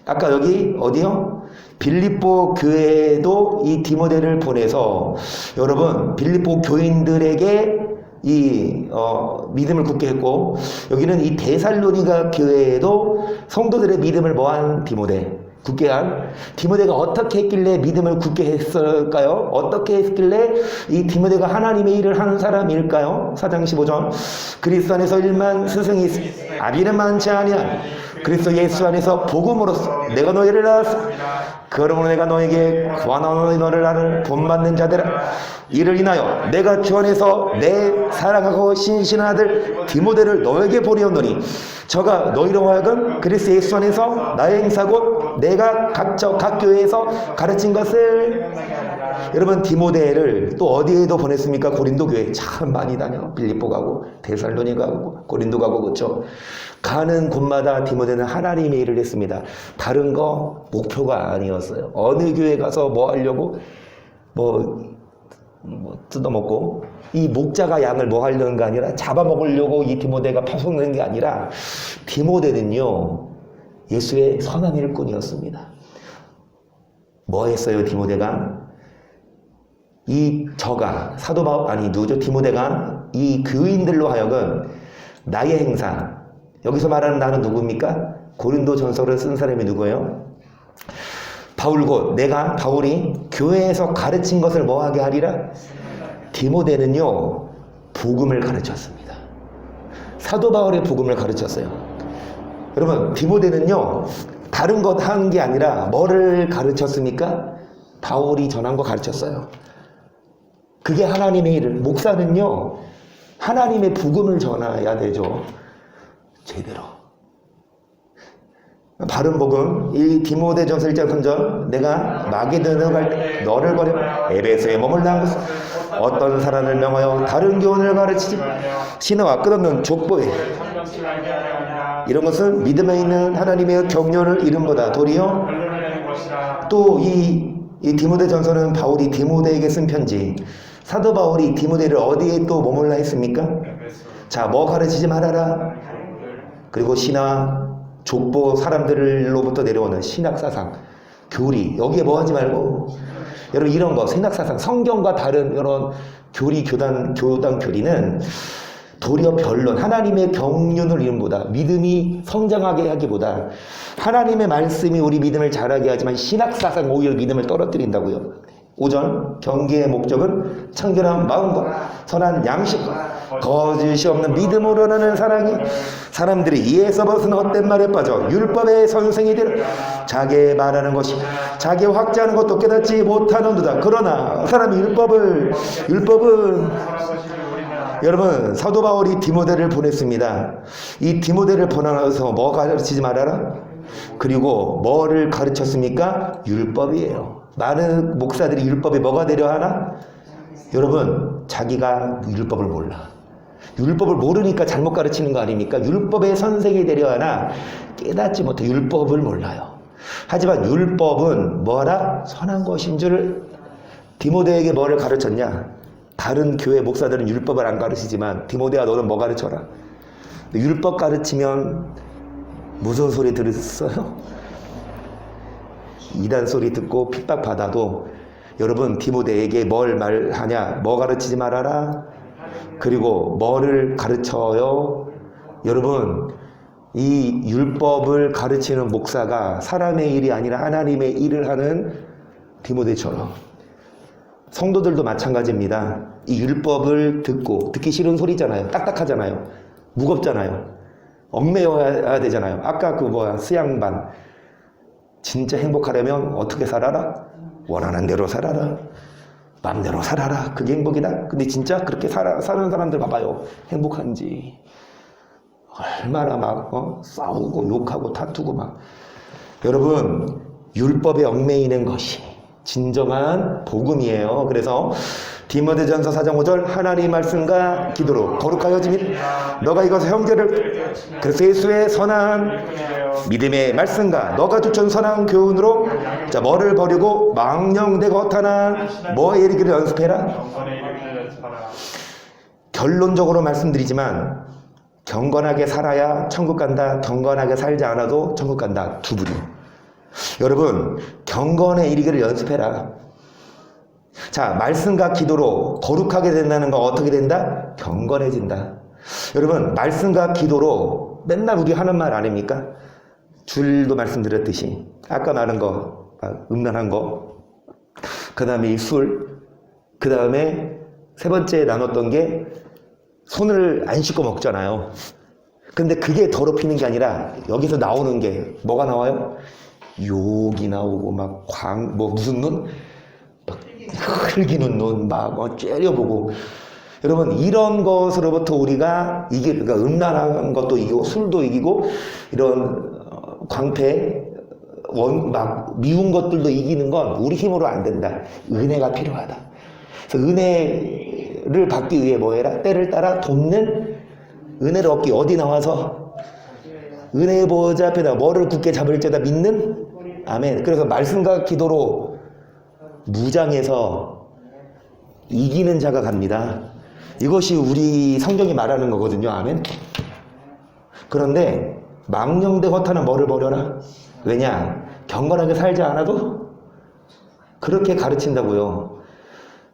아까 여기 어디요? 빌립보 교회에도 이 디모데를 보내서 여러분 빌립보 교인들에게 믿음을 굳게 했고 여기는 이 데살로니가 교회에도 성도들의 믿음을 뭐한 디모데 굳게 한 디모데가 어떻게 했길래 믿음을 굳게 했을까요? 어떻게 했길래 이 디모데가 하나님의 일을 하는 사람일까요? 4장 15절 그리스도 안에서 일만 스승이 아비는 많지 아니한 그리스도 예수 안에서 복음으로써 내가 너희를 낳았어 그러므로 내가 너에게 구하노니 너를 나를 본받는 자들아 이를 인하여 내가 주 안에서 내 사랑하고 신실한 아들 디모데를 너에게 보내었노니 저가 너희로 하여금 그리스도 예수 안에서 나의 행사 곧 내가 각 교회에서 가르친 것을 여러분 디모데를 또 어디에도 보냈습니까? 고린도 교회 참 많이 다녀. 빌립보 가고 데살로니 가고 고린도 가고 그렇죠. 가는 곳마다 디모데는 하나님의 일을 했습니다. 다른 거 목표가 아니었어요. 어느 교회 가서 뭐 하려고 뭐 뜯어먹고 이 목자가 양을 뭐 하려는 게 아니라 잡아먹으려고 이 디모데가 파송된 게 아니라 디모데는요 예수의 선한 일꾼이었습니다. 뭐 했어요 디모데가? 사도 바울 누구죠? 디모데가 이 교인들로 하여금 나의 행사 여기서 말하는 나는 누굽니까? 고린도 전서를 쓴 사람이 누구예요? 바울 곧 바울이 교회에서 가르친 것을 뭐하게 하리라? 디모데는요 복음을 가르쳤습니다. 사도 바울의 복음을 가르쳤어요. 여러분 디모데는요 다른 것 한 게 아니라 뭐를 가르쳤습니까? 바울이 전한 거 가르쳤어요. 그게 하나님의 일을 목사는요 하나님의 복음을 전해야 되죠. 제대로 바른 복음 이 디모데전서 1장 3절 내가 마게도냐로 갈 때 너를 버려 에베소에 머물라 한 것은 어떤 사람을 명하여 다른 교훈을 가르치지 신화와 끝없는 족보에 이런 것은 믿음에 있는 하나님의 경륜을 이름보다 도리어 또 이 디모데전서는 바울이 디모데에게 쓴 편지 사도 바울이 디모데를 어디에 또 머물라 했습니까? 자, 뭐 가르치지 말아라. 그리고 신화, 족보 사람들로부터 내려오는 신학사상, 교리 여기에 뭐 하지 말고 여러분 이런 거 신학사상 성경과 다른 이런 교단 교리는 도리어 변론 하나님의 경륜을 이름보다 믿음이 성장하게 하기보다 하나님의 말씀이 우리 믿음을 자라게 하지만 신학사상 오히려 믿음을 떨어뜨린다고요. 5절 경계의 목적은 청결한 마음과 선한 양식과 거짓이 없는 믿음으로는 사랑이 사람들이 이에서 벗은 헛된 말에 빠져 율법의 선생이 되려 자기의 말하는 것이 자기 확증하는 것도 깨닫지 못하는도다. 그러나 사람이 율법은 여러분 사도 바울이 디모데를 보냈습니다. 이 디모데를 보내서 뭐 가르치지 말아라? 그리고 뭐를 가르쳤습니까? 율법이에요. 많은 목사들이 율법에 뭐가 되려 하나? 여러분 자기가 율법을 몰라. 율법을 모르니까 잘못 가르치는 거 아닙니까? 율법의 선생이 되려 하나 깨닫지 못해 율법을 몰라요. 하지만 율법은 뭐하라? 선한 것인 줄 디모데에게 뭐를 가르쳤냐? 다른 교회 목사들은 율법을 안 가르치지만 디모데야 너는 뭐 가르쳐라. 율법 가르치면 무슨 소리 들었어요? 이단 소리 듣고 핍박받아도 여러분 디모데에게 뭘 말하냐? 뭐 가르치지 말아라. 그리고 뭐를 가르쳐요? 여러분 이 율법을 가르치는 목사가 사람의 일이 아니라 하나님의 일을 하는 디모데처럼 성도들도 마찬가지입니다. 이 율법을 듣기 싫은 소리잖아요. 딱딱하잖아요. 무겁잖아요. 얽매여야 되잖아요. 아까 수양반 진짜 행복하려면 어떻게 살아라? 원하는 대로 살아라. 마음대로 살아라. 그게 행복이다. 근데 진짜 그렇게 사는 사람들 봐봐요. 행복한지. 얼마나 싸우고 욕하고 다투고 여러분 율법에 얽매이는 것이 진정한 복음이에요. 그래서 디모데전서 4장 5절 하나님 말씀과 기도로 거룩하여지민 너가 이것을 형제를 그리스도 예수의 선한 믿음의 말씀과 너가 주천 선한 교훈으로 자 뭐를 버리고 망령되고 허탄한 뭐에 이르기를 연습해라. 경건에 이르기를 연습하라. 결론적으로 말씀드리지만 경건하게 살아야 천국 간다. 경건하게 살지 않아도 천국 간다. 두 부류. 여러분 경건에 이르기를 연습해라. 자, 말씀과 기도로 거룩하게 된다는 건 어떻게 된다? 경건해진다. 여러분 말씀과 기도로 맨날 우리 하는 말 아닙니까? 줄도 말씀드렸듯이 아까 말한 거 음란한 거, 그 다음에 이 술, 그 다음에 세 번째 나눴던 게 손을 안 씻고 먹잖아요. 근데 그게 더럽히는 게 아니라 여기서 나오는 게 뭐가 나와요? 욕이 나오고 막 무슨 눈? 막 흘기는 눈, 막 째려보고. 여러분 이런 것으로부터 우리가 그러니까 음란한 것도 이기고 술도 이기고 이런 광패 막 미운 것들도 이기는 건 우리 힘으로 안 된다. 은혜가 필요하다. 그래서 은혜를 받기 위해 뭐 해라? 때를 따라 돕는 은혜를 얻기 어디 나와서 은혜의 보좌 앞에다 뭐를 굳게 잡을지다 믿는 아멘. 그래서 말씀과 기도로 무장해서 이기는 자가 갑니다. 이것이 우리 성경이 말하는 거거든요. 아멘. 그런데 망령되 허탄은 뭐를 버려라? 왜냐? 경건하게 살지 않아도 그렇게 가르친다고요.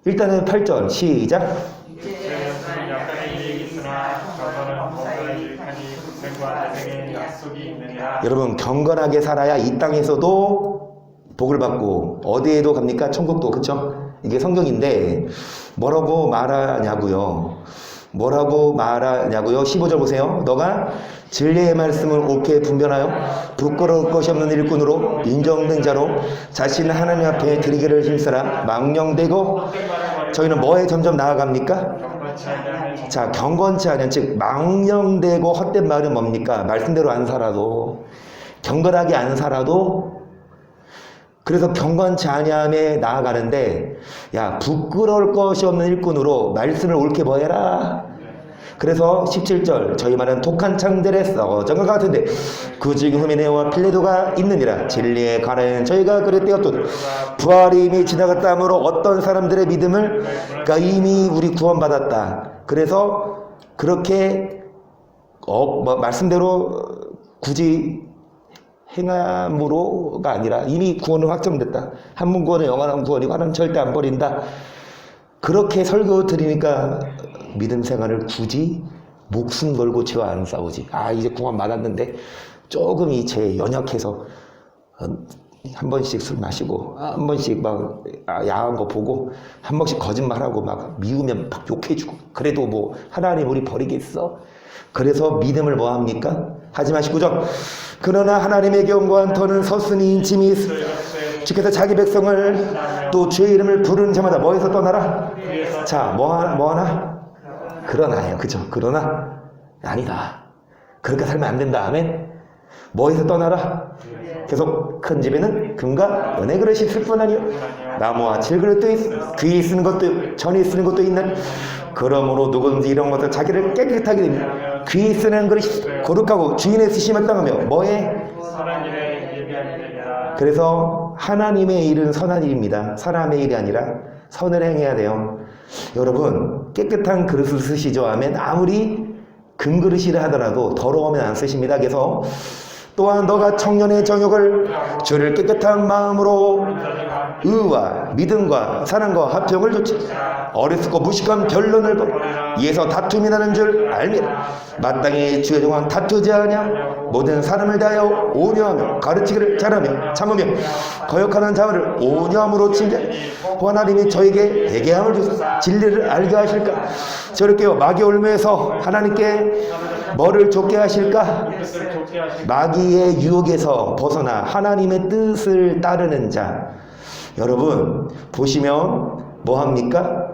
일단은 8절 시작. 약간의 이익이 있으나 경건은 뭔가를 유익하니 생과 재생의 약속이 있느니라. 여러분 경건하게 살아야 이 땅에서도 복을 받고 어디에도 갑니까? 천국도. 그쵸? 이게 성경인데 뭐라고 말하냐고요. 15절 보세요. 너가 진리의 말씀을 옳게 분별하여 부끄러울 것이 없는 일꾼으로 인정된 자로 자신을 하나님 앞에 드리기를 힘쓰라. 망령되고 저희는 뭐에 점점 나아갑니까? 자, 경건치 않은 즉 망령되고 헛된 말은 뭡니까? 말씀대로 안 살아도 경건하게 안 살아도 그래서 경건치 아니함에 나아가는데 야 부끄러울 것이 없는 일꾼으로 말씀을 옳게 뭐 해라. 그래서 17절 저희 말은 독한 창들에 썩어진 것 같은데 그 지금 후메네오와 필레도가 있느니라. 진리에 관하여는 저희가 그랬대었던 부활이 이미 지나갔다므로 어떤 사람들의 믿음을 그러니까 이미 우리 구원받았다. 그래서 그렇게 말씀대로 굳이 행함으로가 아니라 이미 구원은 확정됐다. 한 번 구원은 영원한 구원이고 하나님 절대 안 버린다. 그렇게 설교 드리니까 믿음 생활을 굳이 목숨 걸고 죄와 안 싸우지. 이제 구원 받았는데 조금 제 연약해서 한 번씩 술 마시고 한 번씩 막 야한 거 보고 한 번씩 거짓말하고 막 미우면 막 욕해주고 그래도 뭐 하나님 우리 버리겠어? 그래서 믿음을 뭐 합니까? 하지만 19절 그러나 하나님의 경고한 터는 서슴이 인침이 주께서 자기 백성을 또 주의 이름을 부르는 자마다 뭐에서 떠나라? 자, 뭐 하나? 그러나예요. 그죠? 그러나 아니다. 그렇게 살면 안 된다. 아멘. 뭐에서 떠나라? 계속 큰 집에는 금과 은의 그릇이 있을 뿐 아니요 나무와 질그릇도 귀히 쓰는 것도 전이 쓰는 것도 있는. 그러므로 누구든지 이런 것을 자기를 깨끗하게 됩니다. 귀히 쓰는 그릇이 거룩하고 주인의 쓰심을 당하며 뭐에? 선한 일에 예비한 일이라. 그래서 하나님의 일은 선한 일입니다. 사람의 일이 아니라 선을 행해야 돼요. 여러분 깨끗한 그릇을 쓰시죠. 아멘. 아무리 금그릇이라 하더라도 더러우면 안 쓰십니다. 그래서 또한 너가 청년의 정욕을 주를 깨끗한 마음으로 의와 믿음과 사랑과 화평을 좋지 어리석고 무식한 변론을 버려 이에서 다툼이 나는 줄 알미라. 마땅히 주의 종은 다투지 아니하 모든 사람을 다하여 온유하며 가르치기를 잘하며 참으며 거역하는 자를 온유함으로 칭찬. 하나님이 저에게 회개함을 주사 진리를 알게 하실까? 저렇게 마귀 올무에서 하나님께 뭐를 좋게 하실까? 마귀의 유혹에서 벗어나 하나님의 뜻을 따르는 자. 여러분 보시면 뭐합니까?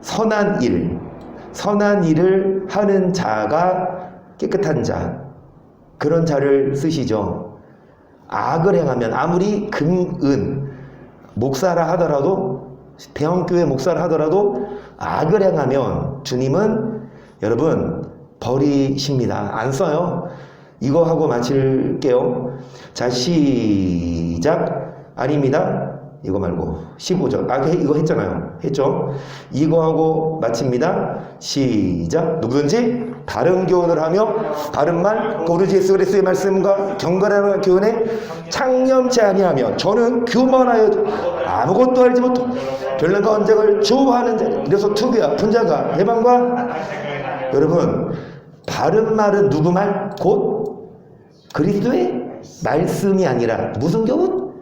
선한 일을 하는 자가 깨끗한 자, 그런 자를 쓰시죠. 악을 행하면 아무리 금, 은 목사라 하더라도 대형교회 목사라 하더라도 악을 행하면 주님은 여러분 버리십니다. 안 써요. 이거 하고 마칠게요. 자, 시작. 아닙니다. 이거 말고 15절. 이거 했잖아요. 했죠? 이거 하고 마칩니다. 시작. 누구든지 다른 교훈을 하며 바른 말 오로지 예수 그리스도의 말씀과 경건한 교훈에 창념치 아니하며 저는 교만하여 아무것도 알지 못하고 별난과 언작을 좋아하는 자 그래서 투비와 분자가 해방과 여러분 바른 말은 누구 말? 곧 그리스도의 말씀이 아니라 무슨 교훈?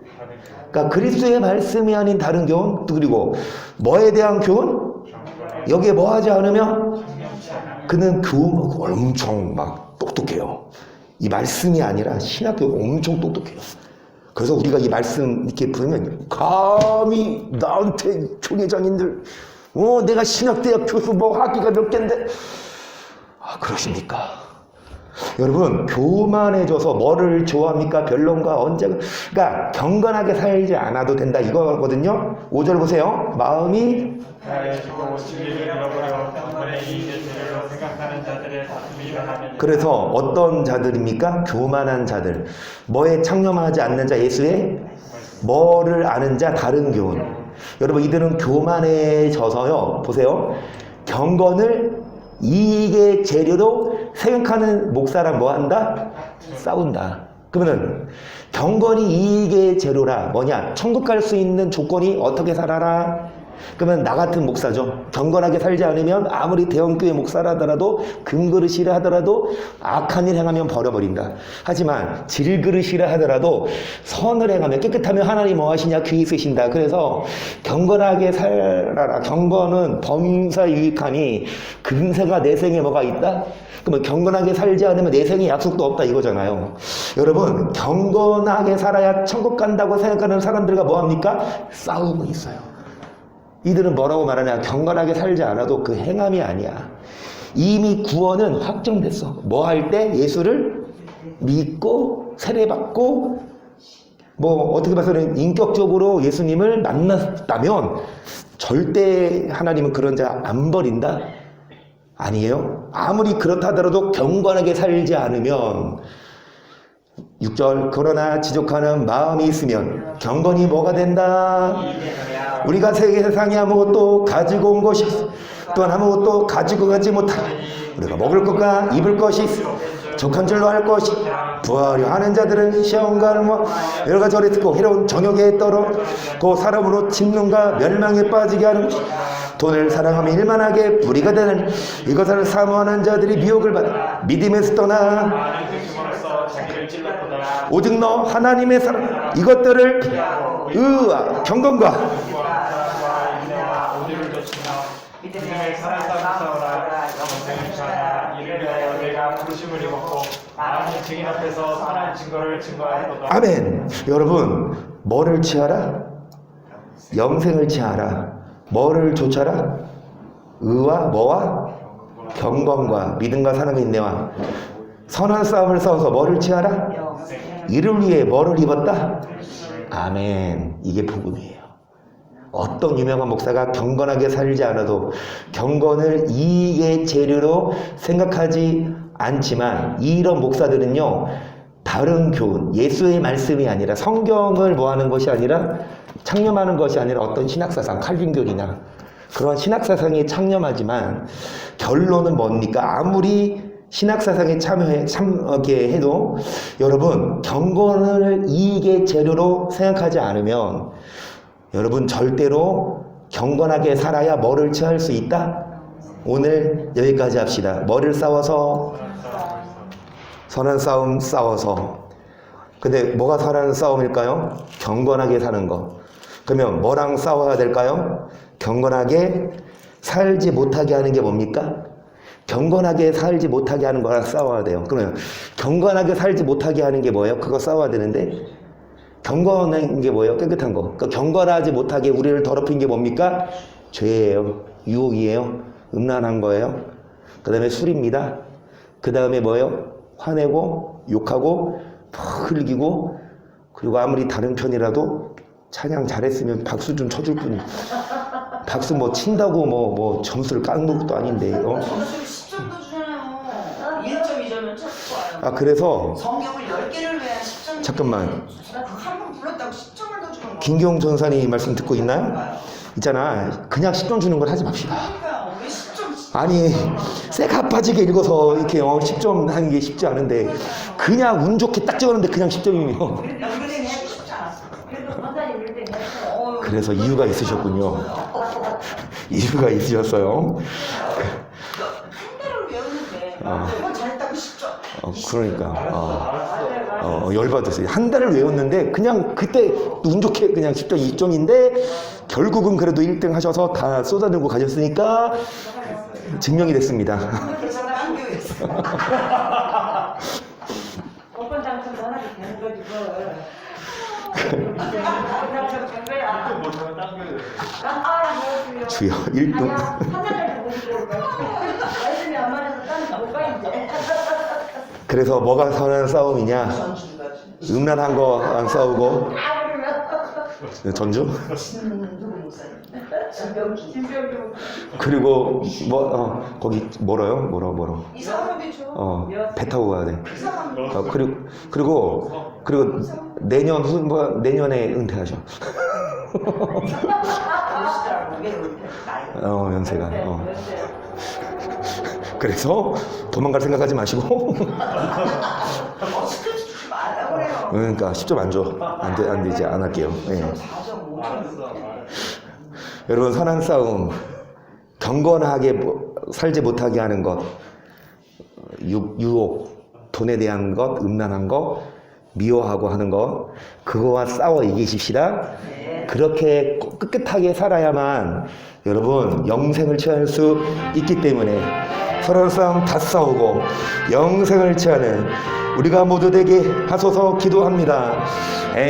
그러니까 그리스도의 말씀이 아닌 다른 교훈. 그리고 뭐에 대한 교훈? 여기에 뭐 하지 않으면 그는 교훈 엄청 막 똑똑해요. 이 말씀이 아니라 신학교 엄청 똑똑해요. 그래서 우리가 이 말씀 이렇게 보면 감히 나한테 총회장님들 내가 신학대학 교수 뭐 학기가 몇 개인데 그러십니까? 여러분 교만해져서 뭐를 좋아합니까? 변론과 언제가 그러니까 경건하게 살지 않아도 된다 이거거든요. 5절 보세요. 마음이 가해지고 진리를 잃어버려 경건의 이익을 제대로 생각하는 자들의 다툼이 일어나면 그래서 어떤 자들입니까? 교만한 자들. 뭐에 창념하지 않는 자 예수의 뭐를 아는 자 다른 교훈. 여러분 이들은 교만해져서요. 보세요. 경건을 이익의 재료로 생각하는 목사랑 뭐 한다? 싸운다. 그러면은 경건이 이익의 재료라 뭐냐? 천국 갈 수 있는 조건이 어떻게 살아라? 그러면 나 같은 목사죠. 경건하게 살지 않으면 아무리 대형교회 목사라 하더라도 금그릇이라 하더라도 악한 일 행하면 버려버린다. 하지만 질그릇이라 하더라도 선을 행하면 깨끗하면 하나님 뭐 하시냐? 귀 쓰신다. 그래서 경건하게 살아라. 경건은 범사 유익하니 금세가 내 생에 뭐가 있다? 그러면 경건하게 살지 않으면 내 생에 약속도 없다 이거잖아요. 여러분 경건하게 살아야 천국 간다고 생각하는 사람들과 뭐합니까? 싸우고 있어요. 이들은 뭐라고 말하냐? 경건하게 살지 않아도 그 행함이 아니야. 이미 구원은 확정됐어. 뭐 할 때? 예수를 믿고 세례받고 뭐 어떻게 봐서는 인격적으로 예수님을 만났다면 절대 하나님은 그런 자 안 버린다? 아니에요. 아무리 그렇다 하더라도 경건하게 살지 않으면 6절 그러나 지족하는 마음이 있으면 경건이 뭐가 된다? 우리가 세상에 아무것도 가지고 온 것이 또한 아무것도 가지고 가지 못하니 우리가 먹을 것과 입을 것이 족한 줄로 할 것이 부하려 하는 자들은 시험과 뭐 여러 가지 어리 듣고 해로운 정욕에 떨어고 사람으로 침륜과 멸망에 빠지게 하는 것이 돈을 사랑하며 일만하게 뿌리가 되는 이것을 사모하는 자들이 미혹을 받아 믿음에서 떠나 오직 너 하나님의 사랑 이것들을 의와 경건과 믿음의 사랑 싸우라 영생을 찾아 이를 위하여 내가 부르심을 입었고 많은 증인 앞에서 선한 증거를 증거하였도다. 아멘. 여러분 뭐를 취하라? 영생을 취하라. 뭐를 좇아라? 의와 뭐와? 경건과 믿음과 사랑의 인내와 선한 싸움을 싸워서 뭐를 취하라? 이를 위해 뭐를 입었다? 아멘. 이게 복음이에요. 어떤 유명한 목사가 경건하게 살지 않아도 경건을 이익의 재료로 생각하지 않지만 이런 목사들은요 다른 교훈, 예수의 말씀이 아니라 성경을 뭐하는 것이 아니라 창념하는 것이 아니라 어떤 신학사상, 칼빈교리나 그런 신학사상에 창념하지만 결론은 뭡니까? 아무리 신학사상에 참여하게 해도 여러분 경건을 이익의 재료로 생각하지 않으면 여러분 절대로 경건하게 살아야 뭐를 취할 수 있다? 오늘 여기까지 합시다. 뭐를 싸워서? 선한 싸움 싸워서. 근데 뭐가 선한 싸움일까요? 경건하게 사는 거. 그러면 뭐랑 싸워야 될까요? 경건하게 살지 못하게 하는 게 뭡니까? 경건하게 살지 못하게 하는 거랑 싸워야 돼요. 그러면 경건하게 살지 못하게 하는 게 뭐예요? 그거 싸워야 되는데 경건한 게 뭐예요? 깨끗한 거. 그러니까 경건하지 못하게 우리를 더럽힌 게 뭡니까? 죄예요. 유혹이에요. 음란한 거예요. 그 다음에 술입니다. 그 다음에 뭐예요? 화내고 욕하고 흘기고 그리고 아무리 다른 편이라도 찬양 잘했으면 박수 좀 쳐줄 뿐. 박수 뭐 친다고 뭐 점수를 깎는 것도 아닌데. 점수를 10점도 주잖아요. 1.2점은 쳤고 와요. 아 그래서 성경을 10개를 외야 10점. 잠깐만. 한번 불렀다고 10점을 더 주는 거. 김경 전사님 말씀 듣고 있나요? 있잖아. 그냥 10점 주는 걸 하지 맙시다. 그러니까요. 왜 10점? 아니 쎄가 빠지게 읽어서 이렇게 10점 하는 게 쉽지 않은데 그냥 운 좋게 딱 찍었는데 그냥 10점이면 야, 그래 해고 싶지 않았어. 그래도 권사님 1등 했어. 그래서 이유가 있으셨군요. 이유가 있으셨어요. 한 달을 외웠는데 그건 잘했다고 10점. 그러니까 열받았어요. 한 달을 외웠는데 그냥 그때 운 좋게 그냥 10점 2점인데 결국은 그래도 1등 하셔서 다 쏟아내고 가셨으니까 증명이 됐습니다. 그래서 딴 교회에서. 오픈 당첨도 하나도 되는 거지 그걸. 당첨 된 거야. 못하면 딴 교회. 뭐야. 주여 1등. 하나를 보고 말씀이 안 맞아서 딴못 가 이제. 그래서 뭐가 선한 싸움이냐? 전주가 음란한 거 안 싸우고 전주? 누구 목사님? 진병주. 김병주. 그리고 거기 멀어요? 이상하겠죠. 배 타고 가야 돼. 이상한 그리고 내년에 은퇴하셔. 시절하고 왜 그런데 나이. 연세가. 그래서 도망갈 생각하지 마시고. 스트레스 주지 말라고 그래요. 그러니까 10점 안 줘. 안 되지 안 할게요. 예. 4점, 5점. 여러분 선한 싸움, 경건하게 살지 못하게 하는 것, 유혹, 돈에 대한 것, 음란한 것, 미워하고 하는 것, 그거와 싸워 이기십시다. 그렇게 꿋꿋하게 살아야만 여러분 영생을 취할 수 있기 때문에 선한 싸움 다 싸우고 영생을 취하는 우리가 모두 되게 하소서 기도합니다.